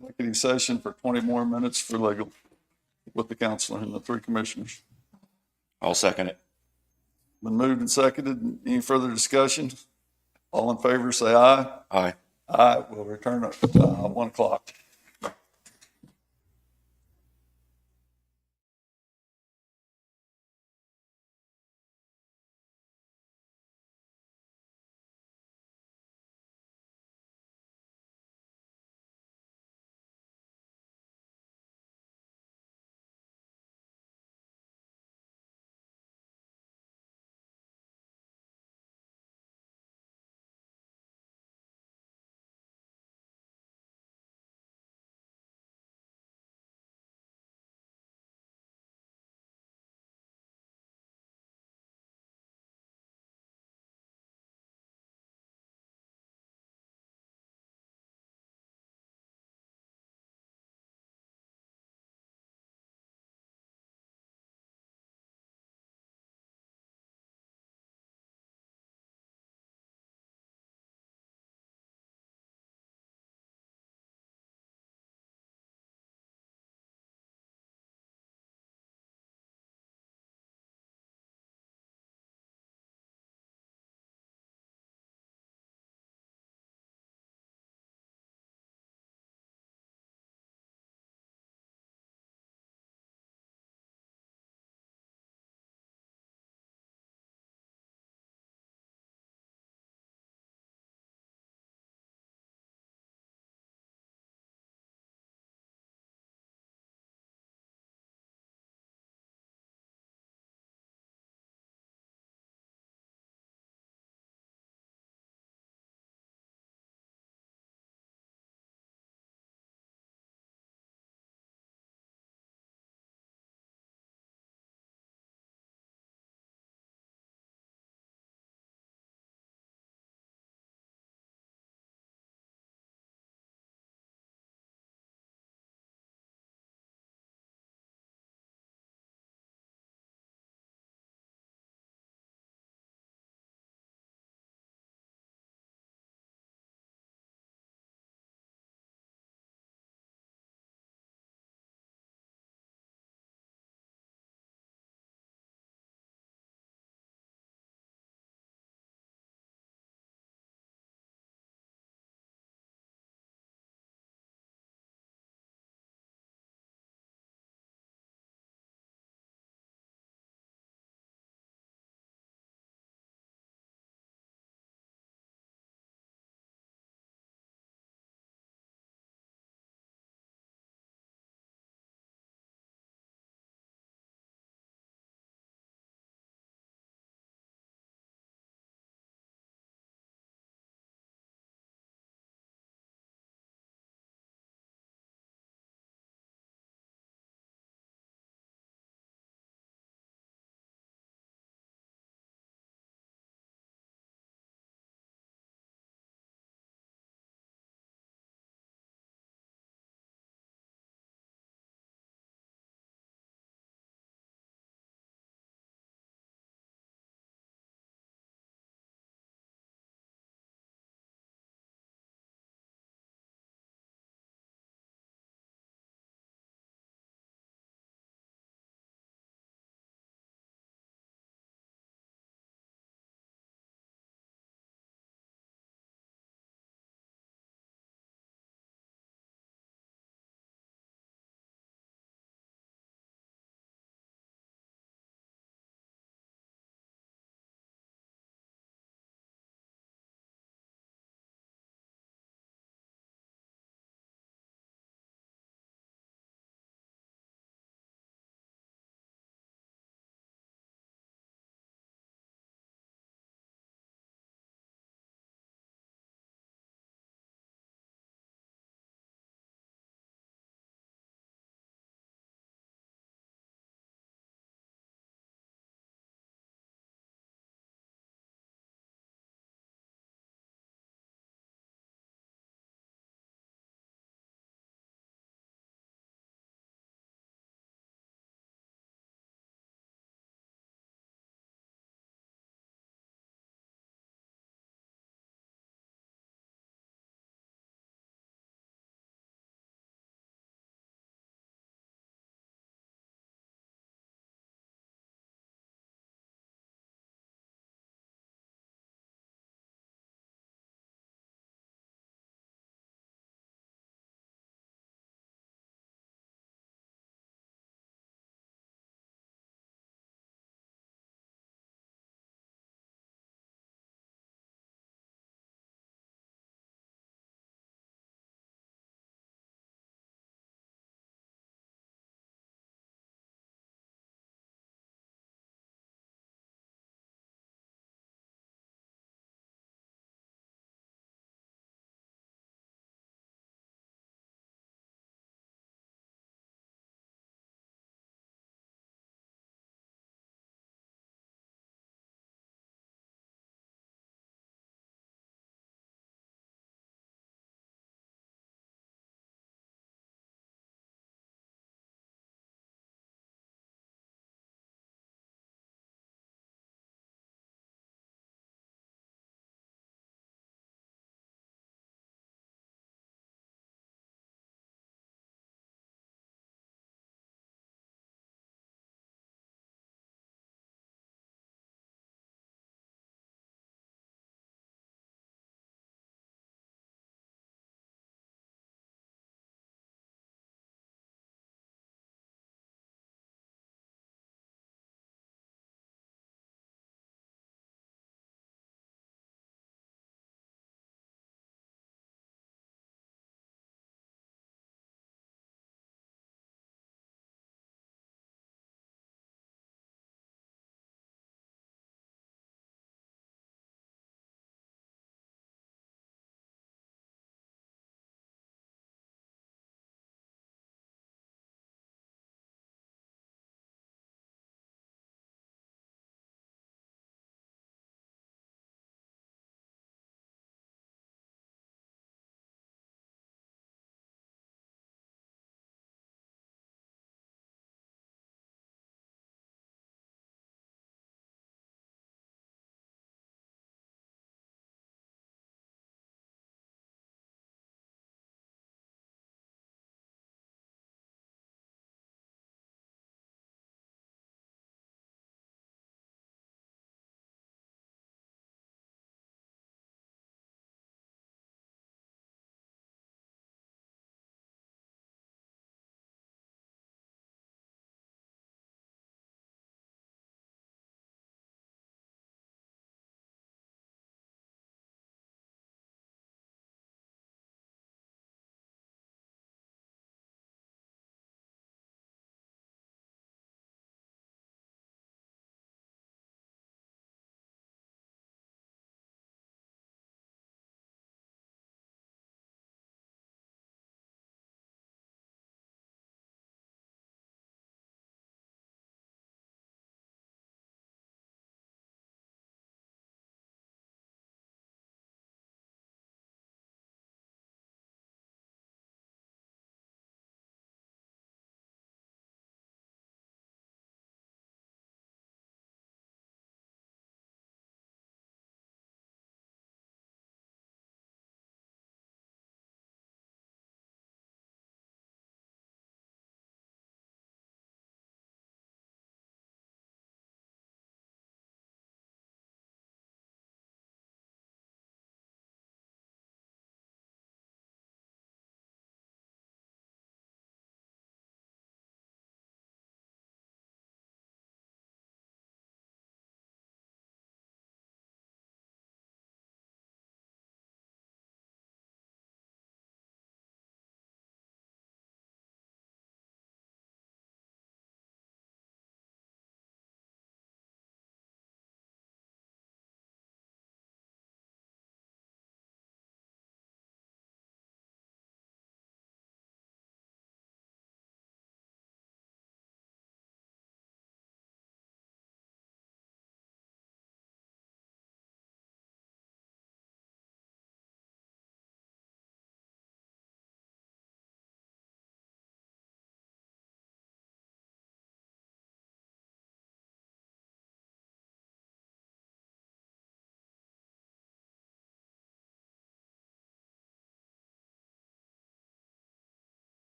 executive session for 20 more minutes for legal with the counselor and the three commissioners. I'll second it. Been moved and seconded. Any further discussion? All in favor, say aye. Aye. Aye. We'll return at 1 o'clock.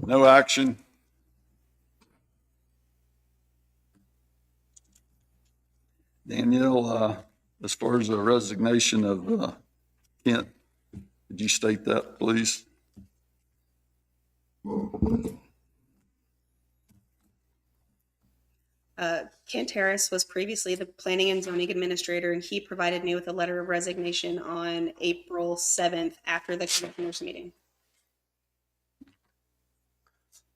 No action. Danielle, as far as the resignation of Kent, could you state that, please? Kent Harris was previously the planning and zoning administrator, and he provided me with a letter of resignation on April 7th after the commissioners meeting.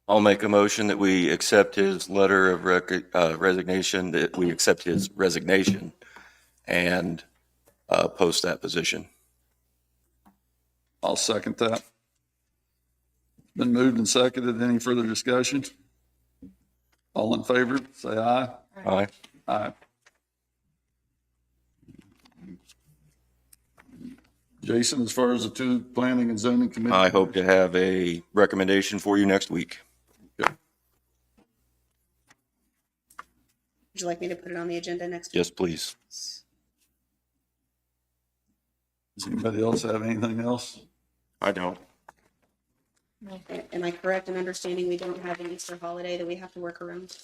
I'll make a motion that we accept his letter of resignation, that we accept his resignation and post that position. I'll second that. Been moved and seconded. Any further discussion? All in favor, say aye. Aye. Aye. Jason, as far as the two planning and zoning committee. I hope to have a recommendation for you next week. Would you like me to put it on the agenda next week? Yes, please. Does anybody else have anything else? I don't. Am I correct in understanding we don't have an Easter holiday that we have to work around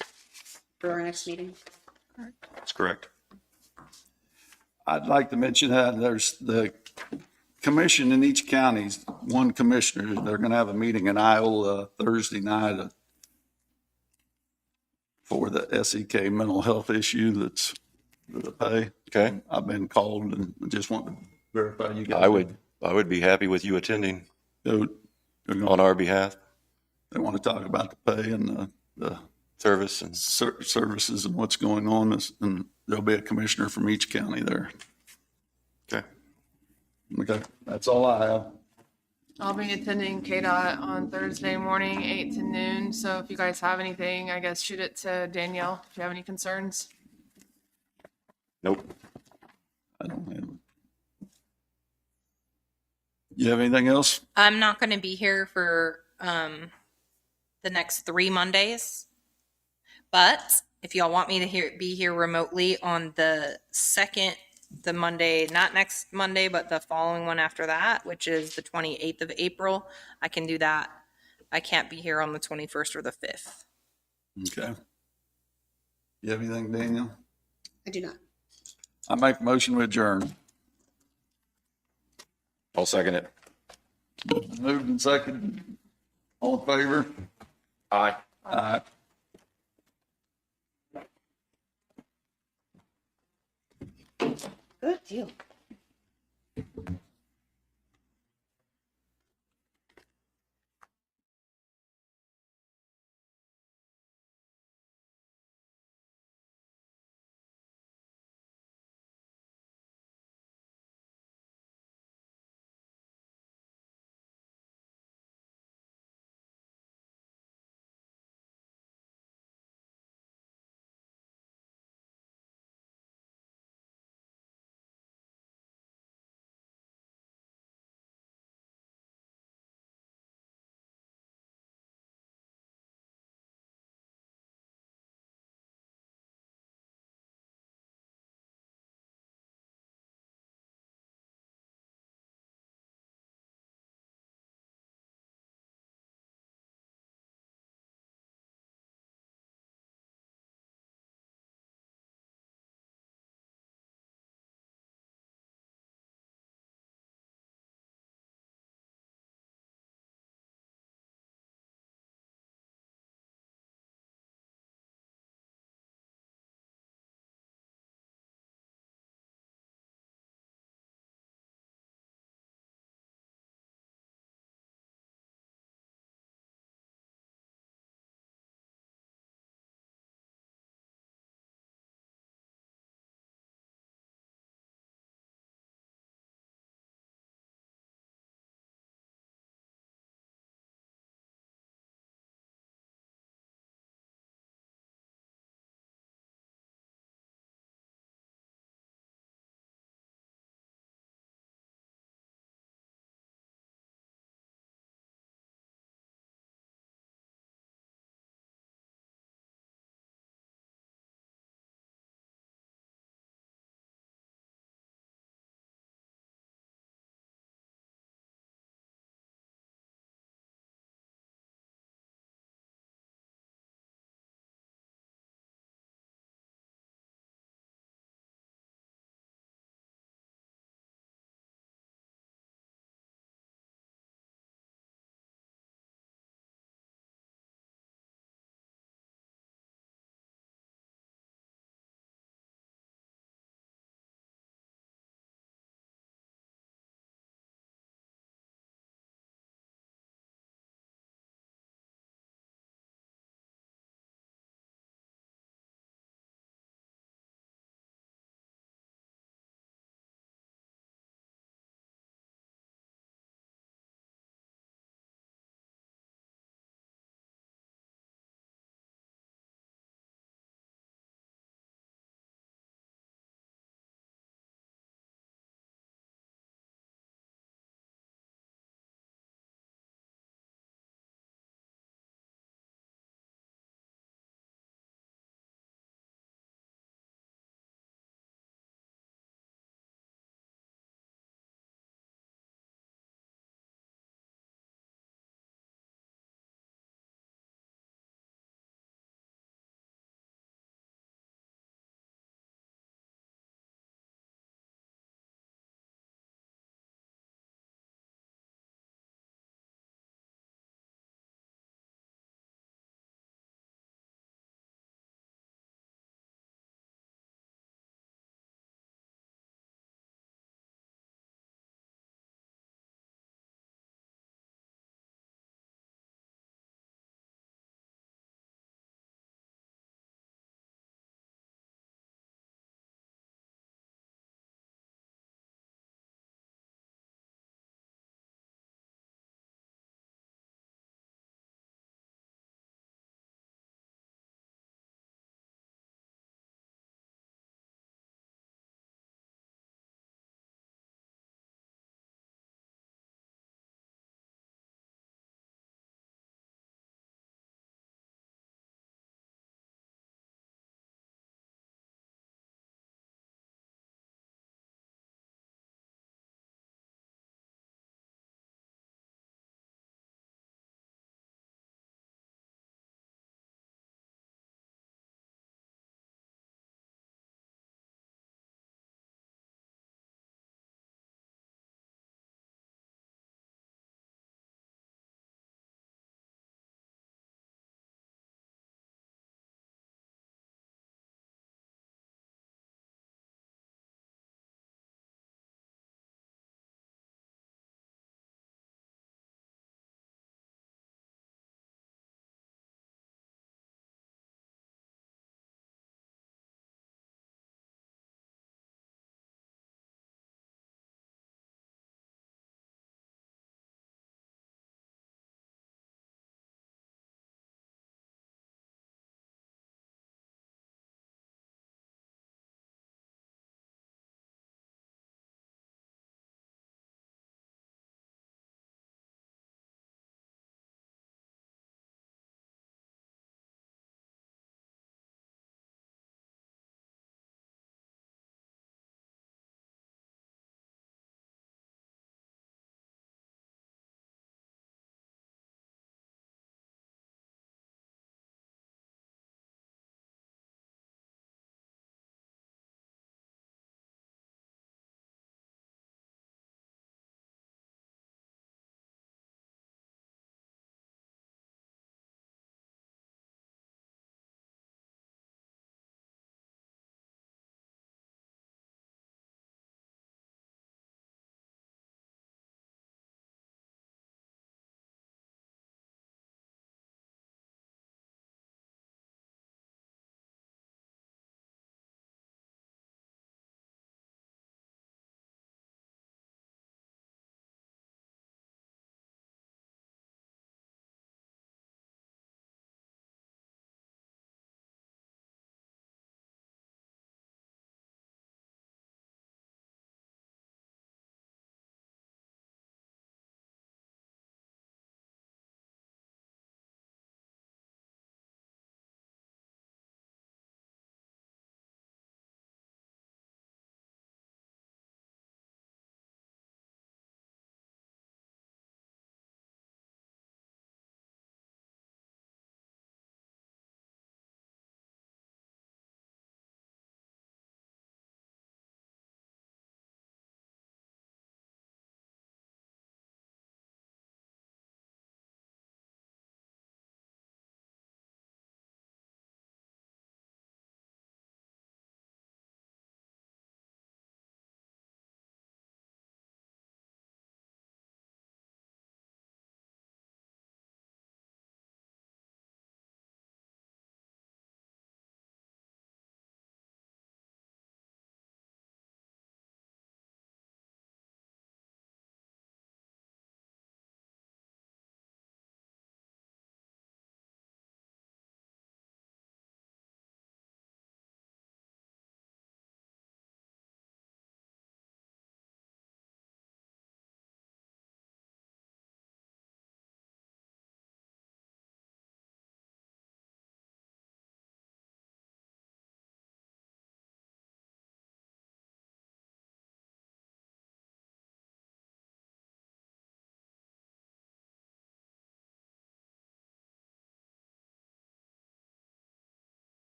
for our next meeting? That's correct. I'd like to mention that there's the commission in each county, one commissioner, they're going to have a meeting in Iowa Thursday night for the SEK mental health issue that's the pay. Okay. I've been called and just want to verify you guys. I would be happy with you attending They're on our behalf. They want to talk about the pay and the Service and services and what's going on. And there'll be a commissioner from each county there. okay. Okay, that's all I have. I'll be attending KDOT on Thursday morning, 8 to noon. So if you guys have anything, I guess shoot it to Danielle if you have any concerns. Nope. I don't have it. You have anything else? I'm not going to be here for the next 3 Mondays. But if y'all want me to be here remotely on the Monday, not next Monday, but the following one after that, which is the 28th of April, I can do that. I can't be here on the 21st or the 5th. Okay. You have anything, Daniel? I do not. I make a motion to adjourn. I'll second it. Moved and seconded. All in favor? Aye. Aye. Good deal.